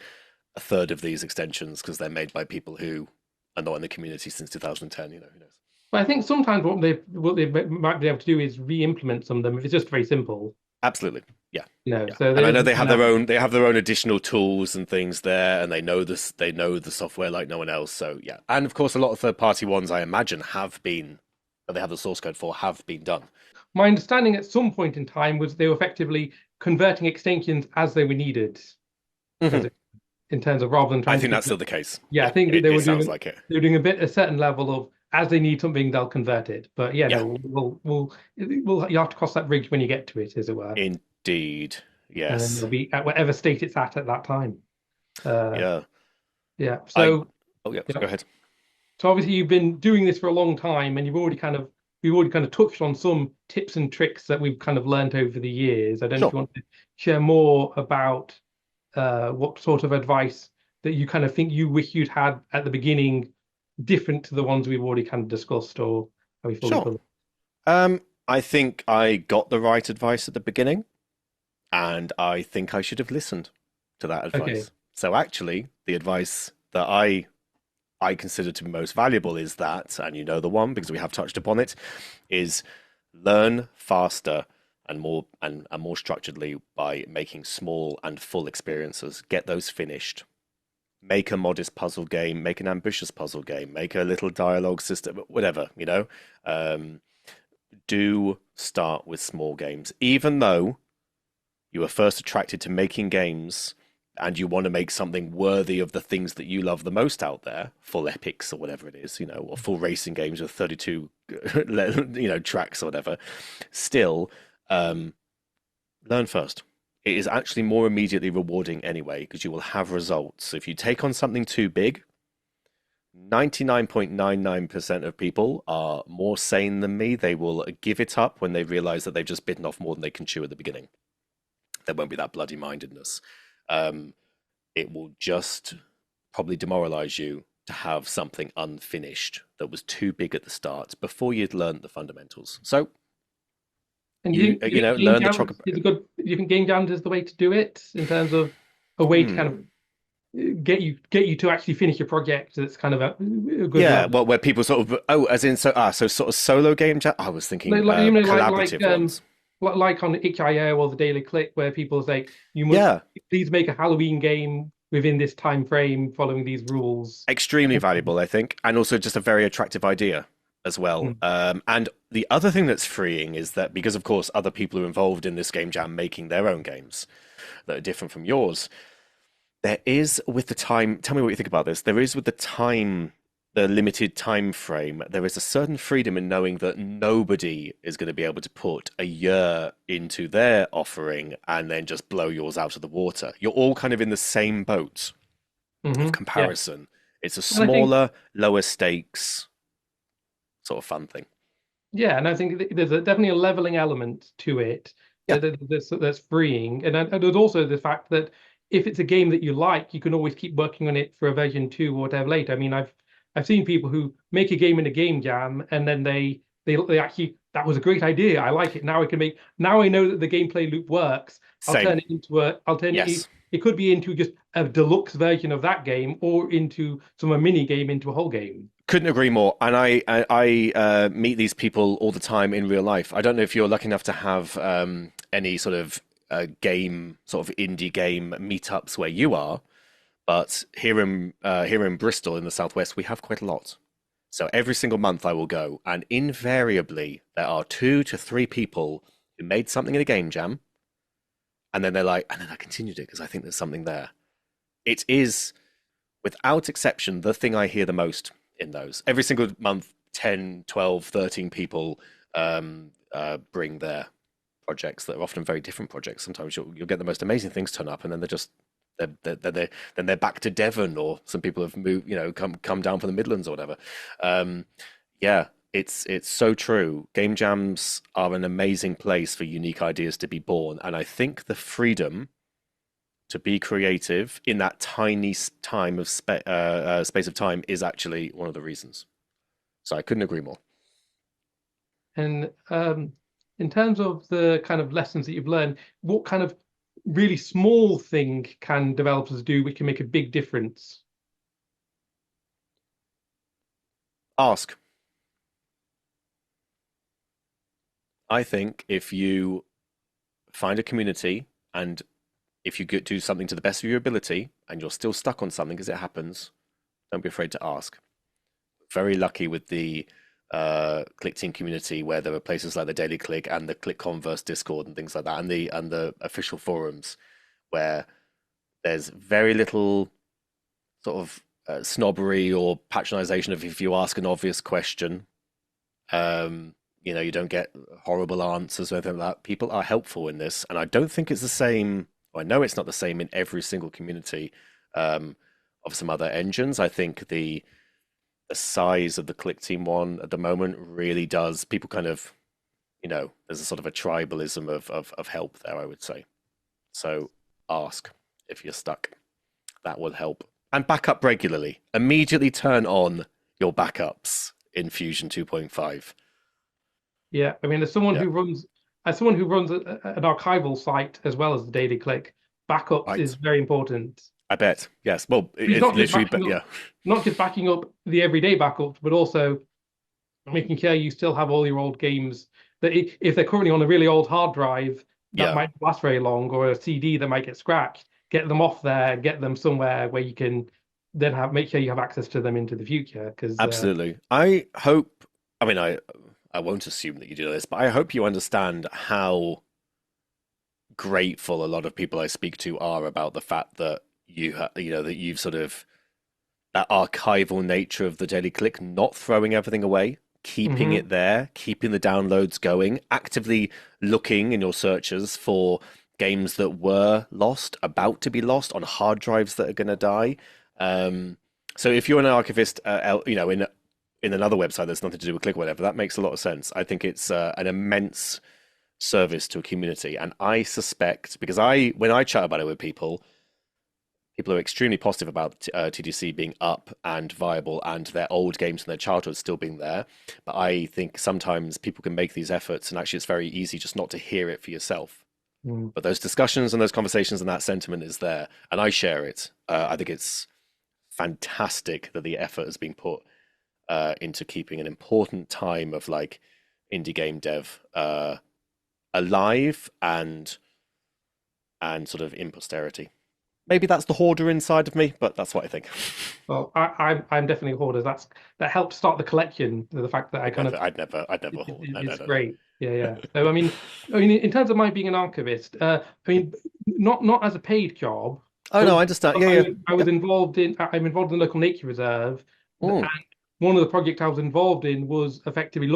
B: a third of these extensions because they're made by people who are not in the community since 2010. Who knows?
A: but I think sometimes what they might be able to do is re-implement some of them if it's just very simple.
B: Absolutely. Yeah. Yeah.
A: So
B: And
A: they
B: I know
A: don't have
B: they have their own additional tools and things there, and they know the software like no one else. So yeah. And of course a lot of third party ones I imagine have been that they have the source code for have been done.
A: my understanding at some point in time was they were effectively converting extensions as they were needed, as
B: Hmm.
A: it, in terms of rather than
B: I
A: trying to
B: think
A: keep
B: that's still the case.
A: yeah, I
B: Yeah,
A: think
B: it sounds like it.
A: they were doing a certain level of as they need something, they'll convert it. But yeah,
B: Yeah,
A: no, we'll you have to cross that bridge when you get to it, as it were,
B: indeed.
A: and then
B: Yes.
A: you'll be at whatever state it's at that time. Uh,
B: Yeah.
A: yeah.
B: I.
A: So
B: Oh yeah.
A: yeah,
B: Go ahead.
A: so obviously you've been doing this for a long time, and we've already kind of touched on some tips and tricks that we've kind of learned over the years. I don't know if
B: Sure.
A: you want to share more about what sort of advice that you kind of think you wish you'd had at the beginning different to the ones we've already kind of discussed, or are we fully
B: Sure.
A: covered?
B: I think I got the right advice at the beginning, and I think I should have listened to that
A: Okay.
B: advice. So actually, the advice that I consider to be most valuable is that, and you know the one because we have touched upon it, is learn faster and more structuredly by making small and full experiences. Get those finished. Make a modest puzzle game, make an ambitious puzzle game, make a little dialogue system, whatever. Um, do start with small games, even though you were first attracted to making games and you want to make something worthy of the things that you love the most out there, full epics or whatever it is, or full racing games with 32, tracks or whatever, still, um, learn first. It is actually more immediately rewarding anyway because you will have results. If you take on something too big, 99.99% of people are more sane than me. They will give it up when they realize that they've just bitten off more than they can chew at the beginning. There won't be that bloody mindedness. Um, it will just probably demoralize you to have something unfinished that was too big at the start before you'd learned the fundamentals. So
A: And
B: you know,
A: game
B: learn the
A: jams
B: chocolate.
A: is a good. Do you think game jams is the way to do it in terms of a way to kind
B: Hmm.
A: of get you to actually finish your project that's kind of a good
B: Yeah,
A: level?
B: well, where people sort of as in so sort of solo game chat. I was thinking
A: Like
B: collaborative ones.
A: like on itch.io or the Daily Click, where people say you must
B: Yeah,
A: please make a Halloween game within this time frame, following these rules.
B: extremely valuable, I think, and also just a very attractive idea as well.
A: Mm.
B: And the other thing that's freeing is that because, of course, other people are involved in this game jam making their own games that are different from yours. There is with the time. Tell me what you think about this. There is with the time, the limited time frame. There is a certain freedom in knowing that nobody is going to be able to put a year into their offering and then just blow yours out of the water. You're all kind of in the same boat of
A: Yeah,
B: comparison. It's a
A: and I think
B: smaller, lower stakes sort of fun thing.
A: yeah, and I think there's definitely a leveling element to it
B: Yeah,
A: that's freeing, and there's also the fact that if it's a game that you like, you can always keep working on it for a version 2 or whatever later. I mean, I've seen people who make a game in a game jam and then they actually that was a great idea. I like it. Now I know that the gameplay loop works.
B: same.
A: I'll turn it
B: Yes.
A: it could be into just a deluxe version of that game or into a mini game into a whole game.
B: Couldn't agree more. And I meet these people all the time in real life. I don't know if you're lucky enough to have any sort of game, sort of indie game meetups where you are, but here in Bristol in the southwest, we have quite a lot. So every single month I will go, and invariably there are 2 to 3 people who made something in a game jam, and then they're like, and then I continued it because I think there's something there. It is, without exception, the thing I hear the most in those. Every single month, 10, 12, 13 people bring their projects that are often very different projects. Sometimes you'll get the most amazing things turn up, and then then they're back to Devon, or some people have moved, come down from the Midlands or whatever. Um, yeah, it's so true. Game jams are an amazing place for unique ideas to be born, and I think the freedom to be creative in that tiny time of space of time is actually one of the reasons. So I couldn't agree more.
A: And in terms of the kind of lessons that you've learned, what kind of really small thing can developers do which can make a big difference?
B: Ask. I think if you find a community and if you do something to the best of your ability and you're still stuck on something because it happens, don't be afraid to ask. Very lucky with the Clickteam community where there are places like the Daily Click and the Click Converse Discord and things like that, and the official forums where there's very little sort of snobbery or patronization of if you ask an obvious question. You don't get horrible answers or anything like that. People are helpful in this, and I don't think it's the same. Well, I know it's not the same in every single community um, of some other engines. I think the size of the Click Team one at the moment really does people kind of there's a sort of a tribalism of help there, I would say. So ask if you're stuck. That will help. And back up regularly. Immediately turn on your backups in Fusion 2.5.
A: Yeah, I mean,
B: Yeah,
A: as someone who runs an archival site as well as the Daily Click, backups is
B: right.
A: very important.
B: I bet. Yes. Well,
A: It's
B: it's
A: not just
B: literally,
A: backing
B: but
A: up,
B: yeah,
A: not just backing up the everyday backups, but also making sure you still have all your old games that if they're currently on a really old hard drive that
B: yeah,
A: might last very long or a CD that might get scratched, get them off there, get them somewhere where you can then have make sure you have access to them into the future. Because
B: absolutely. I hope, I mean, I won't assume that you do this, but I hope you understand how grateful a lot of people I speak to are about the fact that that you've sort of that archival nature of the Daily Click, not throwing everything away, keeping it
A: Hmm.
B: there, keeping the downloads going, actively looking in your searches for games that were lost, about to be lost on hard drives that are going to die. Um, so if you're an archivist, in another website that's nothing to do with Click or whatever, that makes a lot of sense. I think it's an immense service to a community, and I suspect because when I chat about it with people are extremely positive about TDC being up and viable and their old games from their childhood still being there. But I think sometimes people can make these efforts, and actually, it's very easy just not to hear it for yourself.
A: Mm.
B: But those discussions and those conversations and that sentiment is there, and I share it. I think it's fantastic that the effort is being put into keeping an important time of like indie game dev alive and sort of in posterity. Maybe that's the hoarder inside of me, but that's what I think.
A: Well, I'm definitely a hoarder. That helped start the collection. The fact that I kind of
B: I'd never hoard. No, no,
A: it's
B: no, no.
A: great. Yeah, yeah. So I mean, in terms of my being an archivist, I mean, not as a paid job,
B: Oh
A: but
B: no, I understand. Yeah, yeah,
A: I was
B: yep.
A: involved in. I'm involved in the local nature reserve, and
B: Mm,
A: one of the projects I was involved in was effectively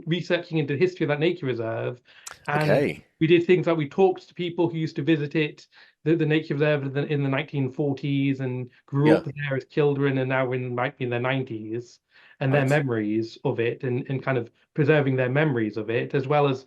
A: researching into the history of that nature reserve, and
B: okay.
A: we did things like we talked to people who used to visit it, the nature reserve in the 1940s, and grew
B: Yeah,
A: up there as children, and now might be in their 90s, and their
B: right.
A: memories of it, and kind of preserving their memories of it, as well as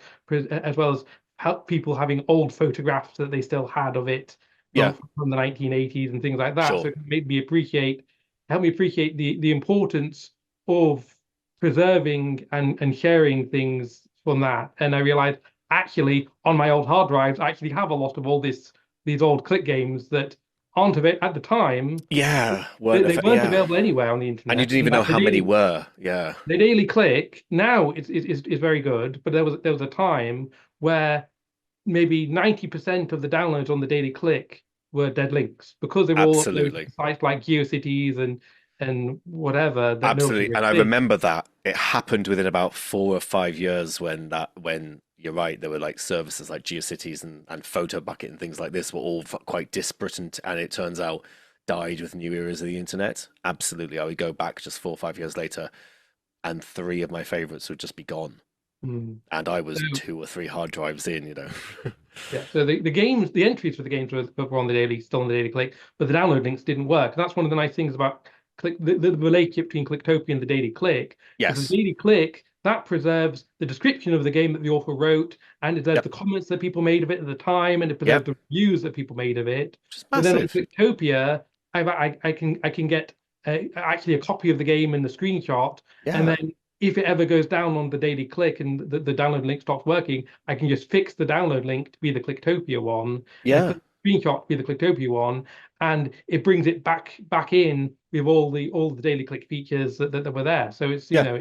A: help people having old photographs that they still had of it
B: Yeah,
A: from the 1980s and things like that. So
B: sure.
A: it made me appreciate help me appreciate the importance of preserving and sharing things from that. And I realized actually on my old hard drives, I actually have a lot of all these old click games that aren't of it at the time.
B: Yeah,
A: They weren't
B: yeah.
A: available anywhere on the
B: And you
A: internet.
B: didn't
A: And
B: even know
A: like
B: how many were. Yeah,
A: the daily click now is very good, but there was a time where maybe 90% of the downloads on the daily click were dead links because they were all uploaded
B: absolutely.
A: to sites like GeoCities and whatever that nobody
B: Absolutely.
A: really
B: And I
A: sees.
B: remember that it happened within about 4 or 5 years when you're right, there were like services like GeoCities and PhotoBucket and things like this were all quite disparate and it turns out died with new eras of the internet. Absolutely. I would go back just 4 or 5 years later and three of my favorites would just be gone.
A: Mm.
B: And I was
A: So
B: 2 or 3 hard drives in.
A: yeah, so the games, the entries for the games were on the daily, still on the daily click, but the download links didn't work. And that's one of the nice things about click the relationship between Clicktopia and the daily click, because the
B: Yes.
A: daily click that preserves the description of the game that the author wrote, and it preserves
B: Yep.
A: the comments that people made of it at the time, and it preserves
B: Yep.
A: the reviews that people made of it.
B: Just
A: But then on
B: massive.
A: Clicktopia, I can get actually a copy of the game and the screenshot, and
B: Yeah.
A: then if it ever goes down on the daily click and the download link stops working, I can just fix the download link to be the Clicktopia one and
B: Yeah.
A: put the screenshot to be the Clicktopia one, and it brings it back in with all the daily click features that were there. So it's
B: Yeah.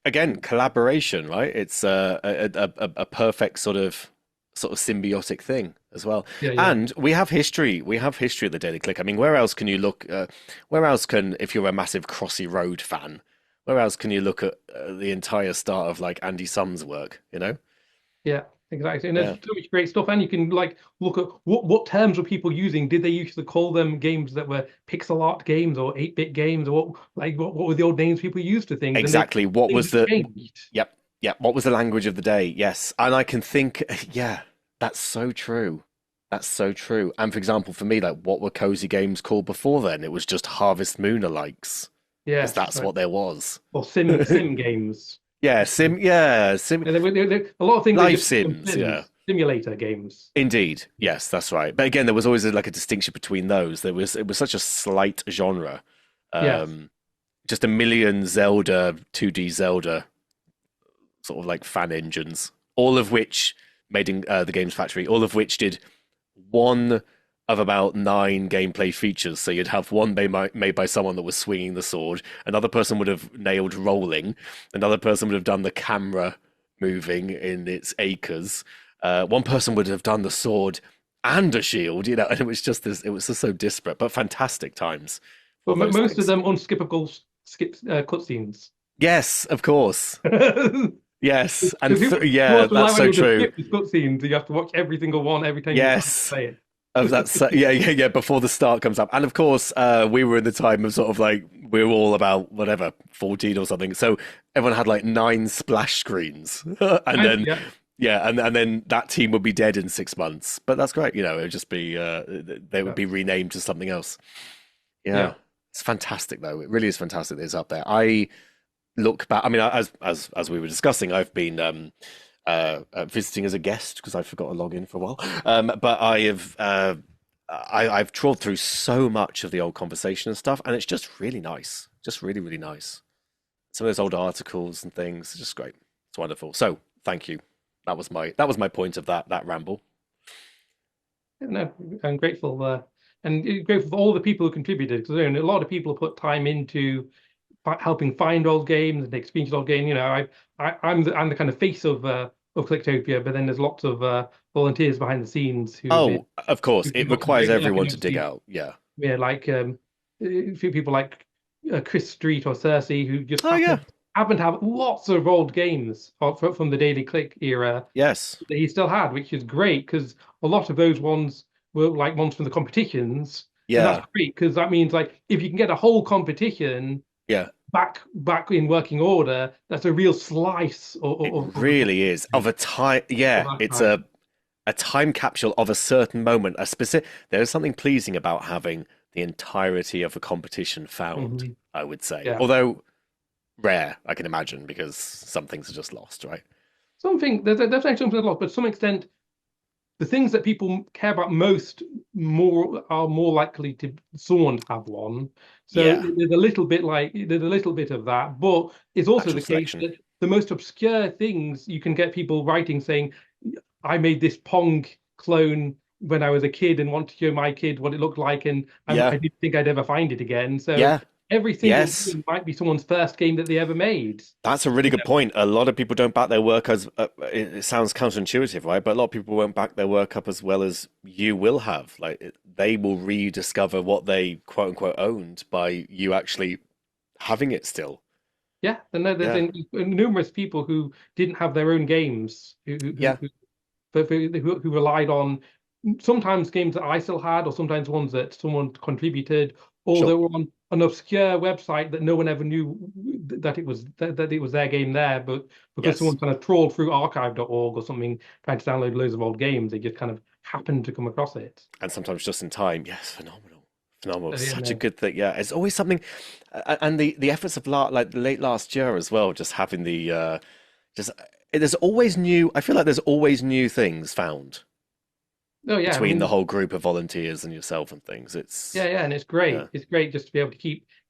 B: Again, collaboration, right? It's a perfect sort of symbiotic thing as well.
A: yeah, yeah.
B: And we have history. We have history of the Daily Click. I mean, where else can you look? Where else can, if you're a massive Crossy Road fan, where else can you look at the entire start of like Andy Sum's work?
A: Yeah, exactly. And there's
B: Yeah,
A: so much great stuff. And you can like look at what terms were people using. Did they used to call them games that were pixel art games or 8-bit games, or what were the old names people used to things? And
B: exactly. What
A: things
B: was
A: have
B: the?
A: changed.
B: Yep, yep. What was the language of the day? Yes, and I can think. Yeah, that's so true. That's so true. And for example, for me, like, what were cozy games called before then? It was just Harvest Moon alikes, because
A: Yes,
B: that's what there was.
A: or sim games.
B: Yeah, sim,
A: Yeah, a lot of things they
B: life
A: just call them
B: sims. Yeah,
A: sims, simulator games.
B: indeed. Yes, that's right. But again, there was always like a distinction between those. It was such a slight genre.
A: Yes.
B: Um, just a million Zelda, 2D Zelda, sort of like fan engines, all of which made in the Games Factory, all of which did one of about 9 gameplay features. So you'd have one made by someone that was swinging the sword, another person would have nailed rolling, another person would have done the camera moving in its acres, one person would have done the sword and a shield, and it was just this, it was just so disparate, but fantastic times for
A: But
B: those
A: most of
B: things.
A: them unskippable cutscenes.
B: Yes, of course. Yes, and
A: Because who
B: yeah,
A: wants to rely
B: that's
A: on
B: so
A: you to
B: true.
A: skip the cutscenes? You have to watch every single one every time you decide to
B: Yes.
A: play
B: Of that,
A: it.
B: yeah. Before the start comes up, and of course, we were in the time of sort of like we were all about whatever 14 or something. So everyone had like 9 splash screens, and
A: Nice,
B: then
A: yeah,
B: yeah, and then that team would be dead in 6 months. But that's great, it would just be they would
A: yeah,
B: be renamed to something else.
A: yeah.
B: Yeah, it's fantastic though. It really is fantastic that it's up there. I look back. I mean, as we were discussing, I've been visiting as a guest because I forgot to log in for a while. But I've trawled through so much of the old conversation and stuff, and it's just really nice. Just really, really nice. Some of those old articles and things, just great. It's wonderful. So thank you. That was my point of that ramble.
A: No, I'm grateful, and grateful for all the people who contributed because a lot of people put time into helping find old games and experience old games. I'm the kind of face of Clicktopia, but then there's lots of volunteers behind the scenes who have been
B: Oh, of course,
A: who've been
B: it
A: working
B: requires
A: really. Like,
B: everyone to dig
A: obviously,
B: out. Yeah.
A: yeah, like a few people like Chris Street or Cersei who just
B: Oh yeah.
A: happen to have lots of old games from the Daily Click era
B: Yes.
A: that he still had, which is great because a lot of those ones were like ones from the competitions, and that's
B: Yeah.
A: great because that means like if you can get a whole competition
B: Yeah.
A: back in working order, that's a real slice
B: It
A: of the
B: really is of a time.
A: of
B: Yeah,
A: that
B: it's
A: time.
B: a time capsule of a certain moment. A specific. There is something pleasing about having the entirety of a competition found.
A: Mhm.
B: I would say,
A: Yeah,
B: although rare, I can imagine, because some things are just lost, right?
A: something there's definitely something a lot, but to some extent the things that people care about most more are more likely to someone to have one. So
B: Yeah,
A: there's a little bit of that, but it's also
B: natural
A: the case
B: selection.
A: that the most obscure things you can get people writing saying, "I made this Pong clone when I was a kid and want to show my kid what it looked like, and I
B: Yeah,
A: didn't think I'd ever find it again." So
B: yeah,
A: every single
B: yes.
A: game might be someone's first game that they ever made.
B: That's a really
A: You
B: good point. A lot of people don't back their work as it sounds counterintuitive, right? But a lot of people won't back their work up as well as you will have. Like they will rediscover what they quote unquote owned by you actually having it still.
A: Yeah, and there's
B: Yeah,
A: numerous people who didn't have their own games
B: yeah,
A: who relied on sometimes games that I still had, or sometimes ones that someone contributed, or
B: sure.
A: they were on an obscure website that no one ever knew that it was their game there, but because
B: Yes.
A: someone kind of trawled through archive.org or something trying to download loads of old games, they just kind of happened to come across it.
B: And sometimes just in time. Yes, phenomenal. Phenomenal.
A: Yeah,
B: Such a
A: no.
B: good thing. Yeah, it's always something and the efforts of like late last year as well, just having the just there's always new I feel like there's always new things found
A: Oh yeah, I
B: between the
A: mean,
B: whole group of volunteers and yourself and things.
A: yeah,
B: It's
A: yeah, and it's
B: yeah.
A: great. It's great just to be able to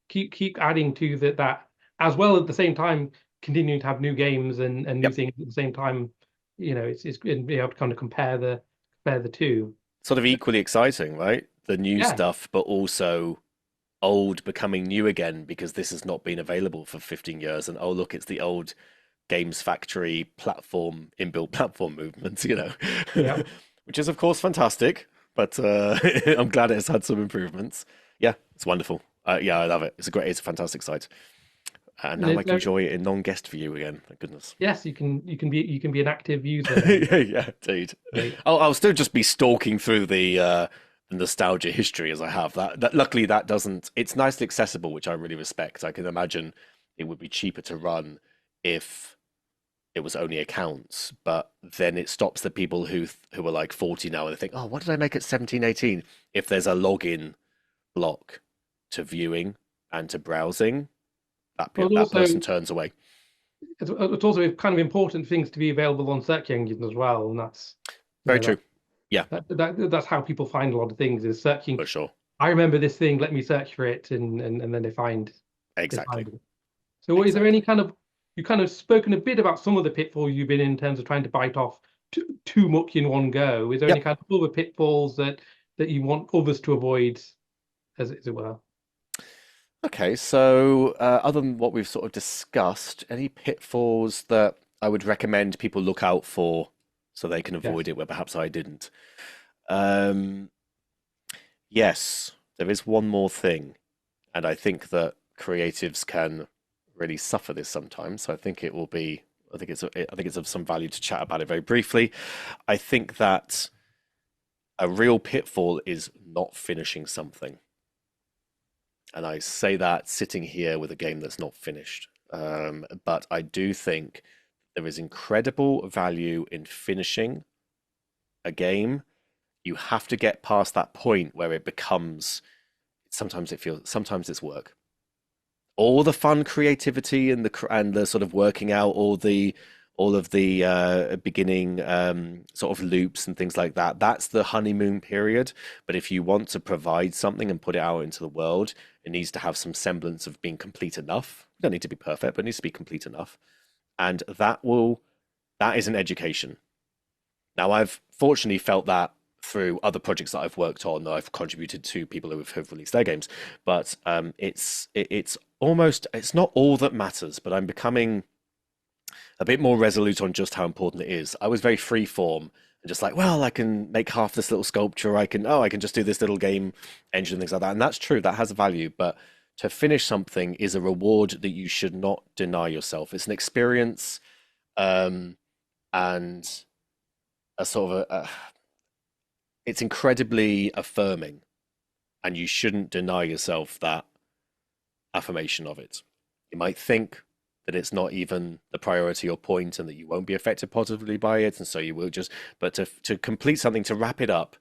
A: keep adding to that as well at the same time continuing to have new games and new
B: Yep.
A: things at the same time. It's and be able to kind of compare the two.
B: Sort of equally exciting, right? The new
A: Yeah,
B: stuff, but also old becoming new again because this has not been available for 15 years. And oh, look, it's the old Games Factory platform, inbuilt platform movements.
A: yeah.
B: Which is, of course, fantastic. But I'm glad it's had some improvements. Yeah, it's wonderful. Yeah, I love it. It's a fantastic site. And
A: And
B: now I
A: it's
B: can enjoy it in non-guest view again. Thank goodness.
A: yes, you can be an active user and
B: Yeah, yeah, indeed.
A: great.
B: I'll still just be stalking through the nostalgia history as I have. That luckily that doesn't. It's nicely accessible, which I really respect. I can imagine it would be cheaper to run if it was only accounts, but then it stops the people who are like 40 now and they think, oh, what did I make at 17, 18? If there's a login block to viewing and to browsing,
A: But
B: that
A: also
B: person turns away.
A: it's also kind of important things to be available on search engines as well, and that's you
B: Very
A: know
B: true. Yeah,
A: that's how people find a lot of things is searching.
B: for sure.
A: I remember this thing. Let me search for it, and then they
B: Exactly.
A: find it. So, is there any
B: Exactly.
A: kind of you kind of spoken a bit about some of the pitfalls you've been in terms of trying to bite off too much in one go? Is there any
B: Yep.
A: kind of other pitfalls that you want others to avoid, as it were?
B: Okay, so other than what we've sort of discussed, any pitfalls that I would recommend people look out for so they can
A: Yes.
B: avoid it where perhaps I didn't? Um, yes, there is one more thing, and I think that creatives can really suffer this sometimes. So I think it will be I think it's of some value to chat about it very briefly. I think that a real pitfall is not finishing something. And I say that sitting here with a game that's not finished. But I do think there is incredible value in finishing a game. You have to get past that point where it becomes, sometimes it's work. All the fun creativity and the sort of working out all of the beginning sort of loops and things like that. That's the honeymoon period. But if you want to provide something and put it out into the world, it needs to have some semblance of being complete enough. It don't need to be perfect, but it needs to be complete enough. And that is an education. Now, I've fortunately felt that through other projects that I've worked on, that I've contributed to people who have released their games. But it's almost, it's not all that matters, but I'm becoming a bit more resolute on just how important it is. I was very free form and just like, well, I can make half this little sculpture. I can just do this little game engine and things like that. And that's true, that has a value. But to finish something is a reward that you should not deny yourself. It's an experience, and a sort of it's incredibly affirming, and you shouldn't deny yourself that affirmation of it. You might think that it's not even the priority or point and that you won't be affected positively by it, and so you will just, but to complete something, to wrap it up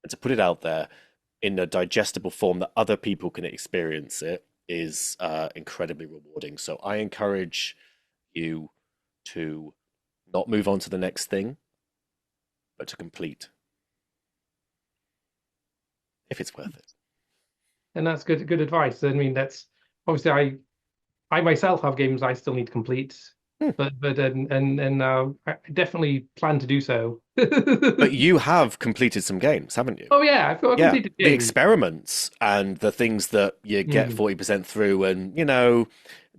B: and to put it out there in a digestible form that other people can experience it is incredibly rewarding. So I encourage you to not move on to the next thing, but to complete if it's worth it.
A: And that's good advice. I mean, that's obviously I myself have games I still need to complete,
B: Hmm.
A: but I definitely plan to do so.
B: But you have completed some games, haven't you?
A: Oh yeah, I've got a
B: Yeah,
A: completed
B: the
A: game.
B: experiments and the things that you get
A: Mm,
B: 40% through, and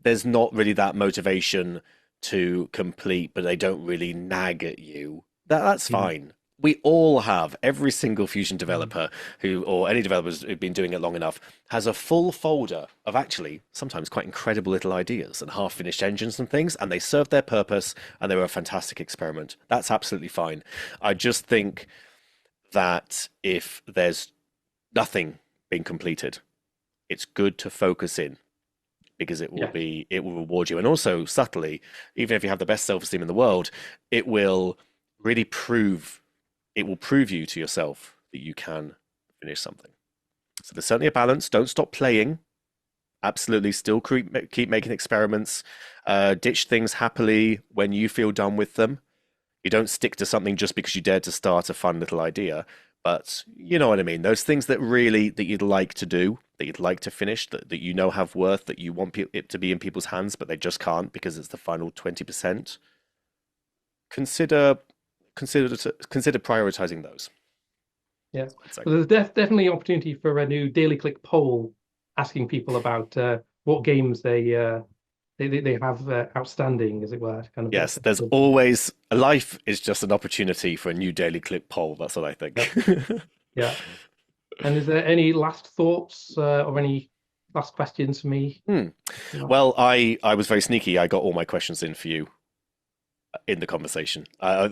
B: there's not really that motivation to complete, but they don't really nag at you. That's
A: mm,
B: fine. We all have, every single Fusion
A: mm,
B: developer who, or any developers who've been doing it long enough, has a full folder of actually sometimes quite incredible little ideas and half-finished engines and things, and they serve their purpose and they were a fantastic experiment. That's absolutely fine. I just think that if there's nothing being completed, it's good to focus in because
A: yeah,
B: it will reward you. And also subtly, even if you have the best self-esteem in the world, it will really prove you to yourself that you can finish something. So there's certainly a balance. Don't stop playing. Absolutely, still keep making experiments. Ditch things happily when you feel done with them. You don't stick to something just because you dared to start a fun little idea. But you know what I mean. Those things that you'd like to do, that you'd like to finish, that you know have worth, that you want it to be in people's hands, but they just can't because it's the final 20%. Consider consider prioritizing those.
A: yeah.
B: I'd say.
A: Well, there's definitely an opportunity for a new Daily Click poll asking people about what games they have outstanding, as it were, kind of.
B: Yes, there's always life is just an opportunity for a new daily clip poll. That's what I think.
A: Yep. Yeah. And is there any last thoughts or any last questions for me?
B: Hmm. Well, I was very sneaky. I got all my questions in for you in the conversation.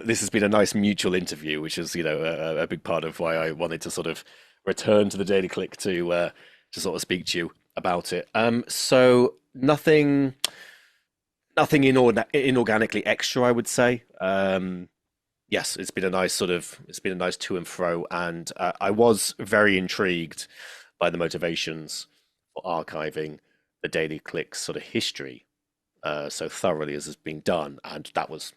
B: This has been a nice mutual interview, which is a big part of why I wanted to sort of return to the Daily Click to sort of speak to you about it. So nothing inorganically extra, I would say. Yes, it's been a nice to and fro, and I was very intrigued by the motivations for archiving the Daily Click's sort of history so thoroughly as has been done, and that was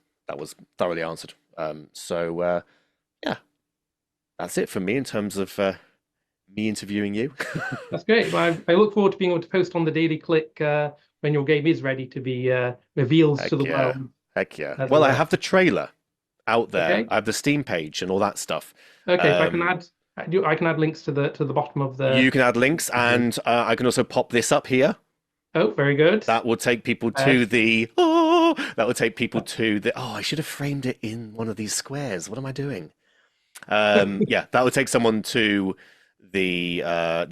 B: thoroughly answered. Yeah, that's it for me in terms of me interviewing you.
A: That's great. Well, I look forward to being able to post on the Daily Click when your game is ready to be revealed to
B: Heck
A: the
B: yeah,
A: world,
B: heck yeah.
A: as it
B: Well, I
A: were.
B: have the trailer out there.
A: Okay.
B: I have the Steam page and all that stuff.
A: Okay. So
B: Um,
A: I can add links to the bottom of the.
B: you can add links, and I can also pop this up here.
A: Oh, very good.
B: That will take people
A: Uh,
B: to that will take people to the I should have framed it in one of these squares. What am I doing? Yeah, that will take someone to the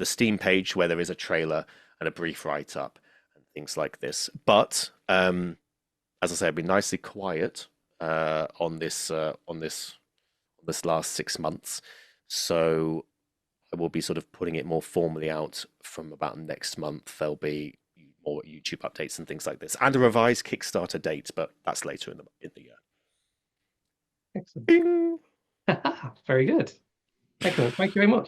B: Steam page where there is a trailer and a brief write up and things like this. But as as I say, I've been nicely quiet on this last 6 months. So I will be sort of putting it more formally out from about next month. There'll be more YouTube updates and things like this, and a revised Kickstarter date, but that's later in the year.
A: Excellent.
B: Bing!
A: Very good. Excellent. Thank you very much.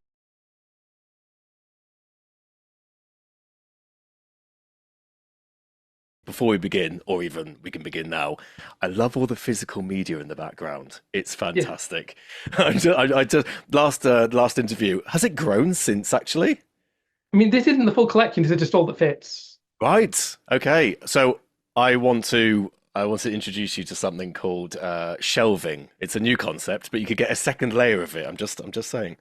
B: Before we begin, or even we can begin now, I love all the physical media in the background. It's
A: Yeah.
B: fantastic. I just last interview. Has it grown since actually?
A: I mean, this isn't the full collection. This is just all that fits.
B: Right. Okay. So I want to introduce you to something called shelving. It's a new concept, but you could get a second layer of it. I'm just saying.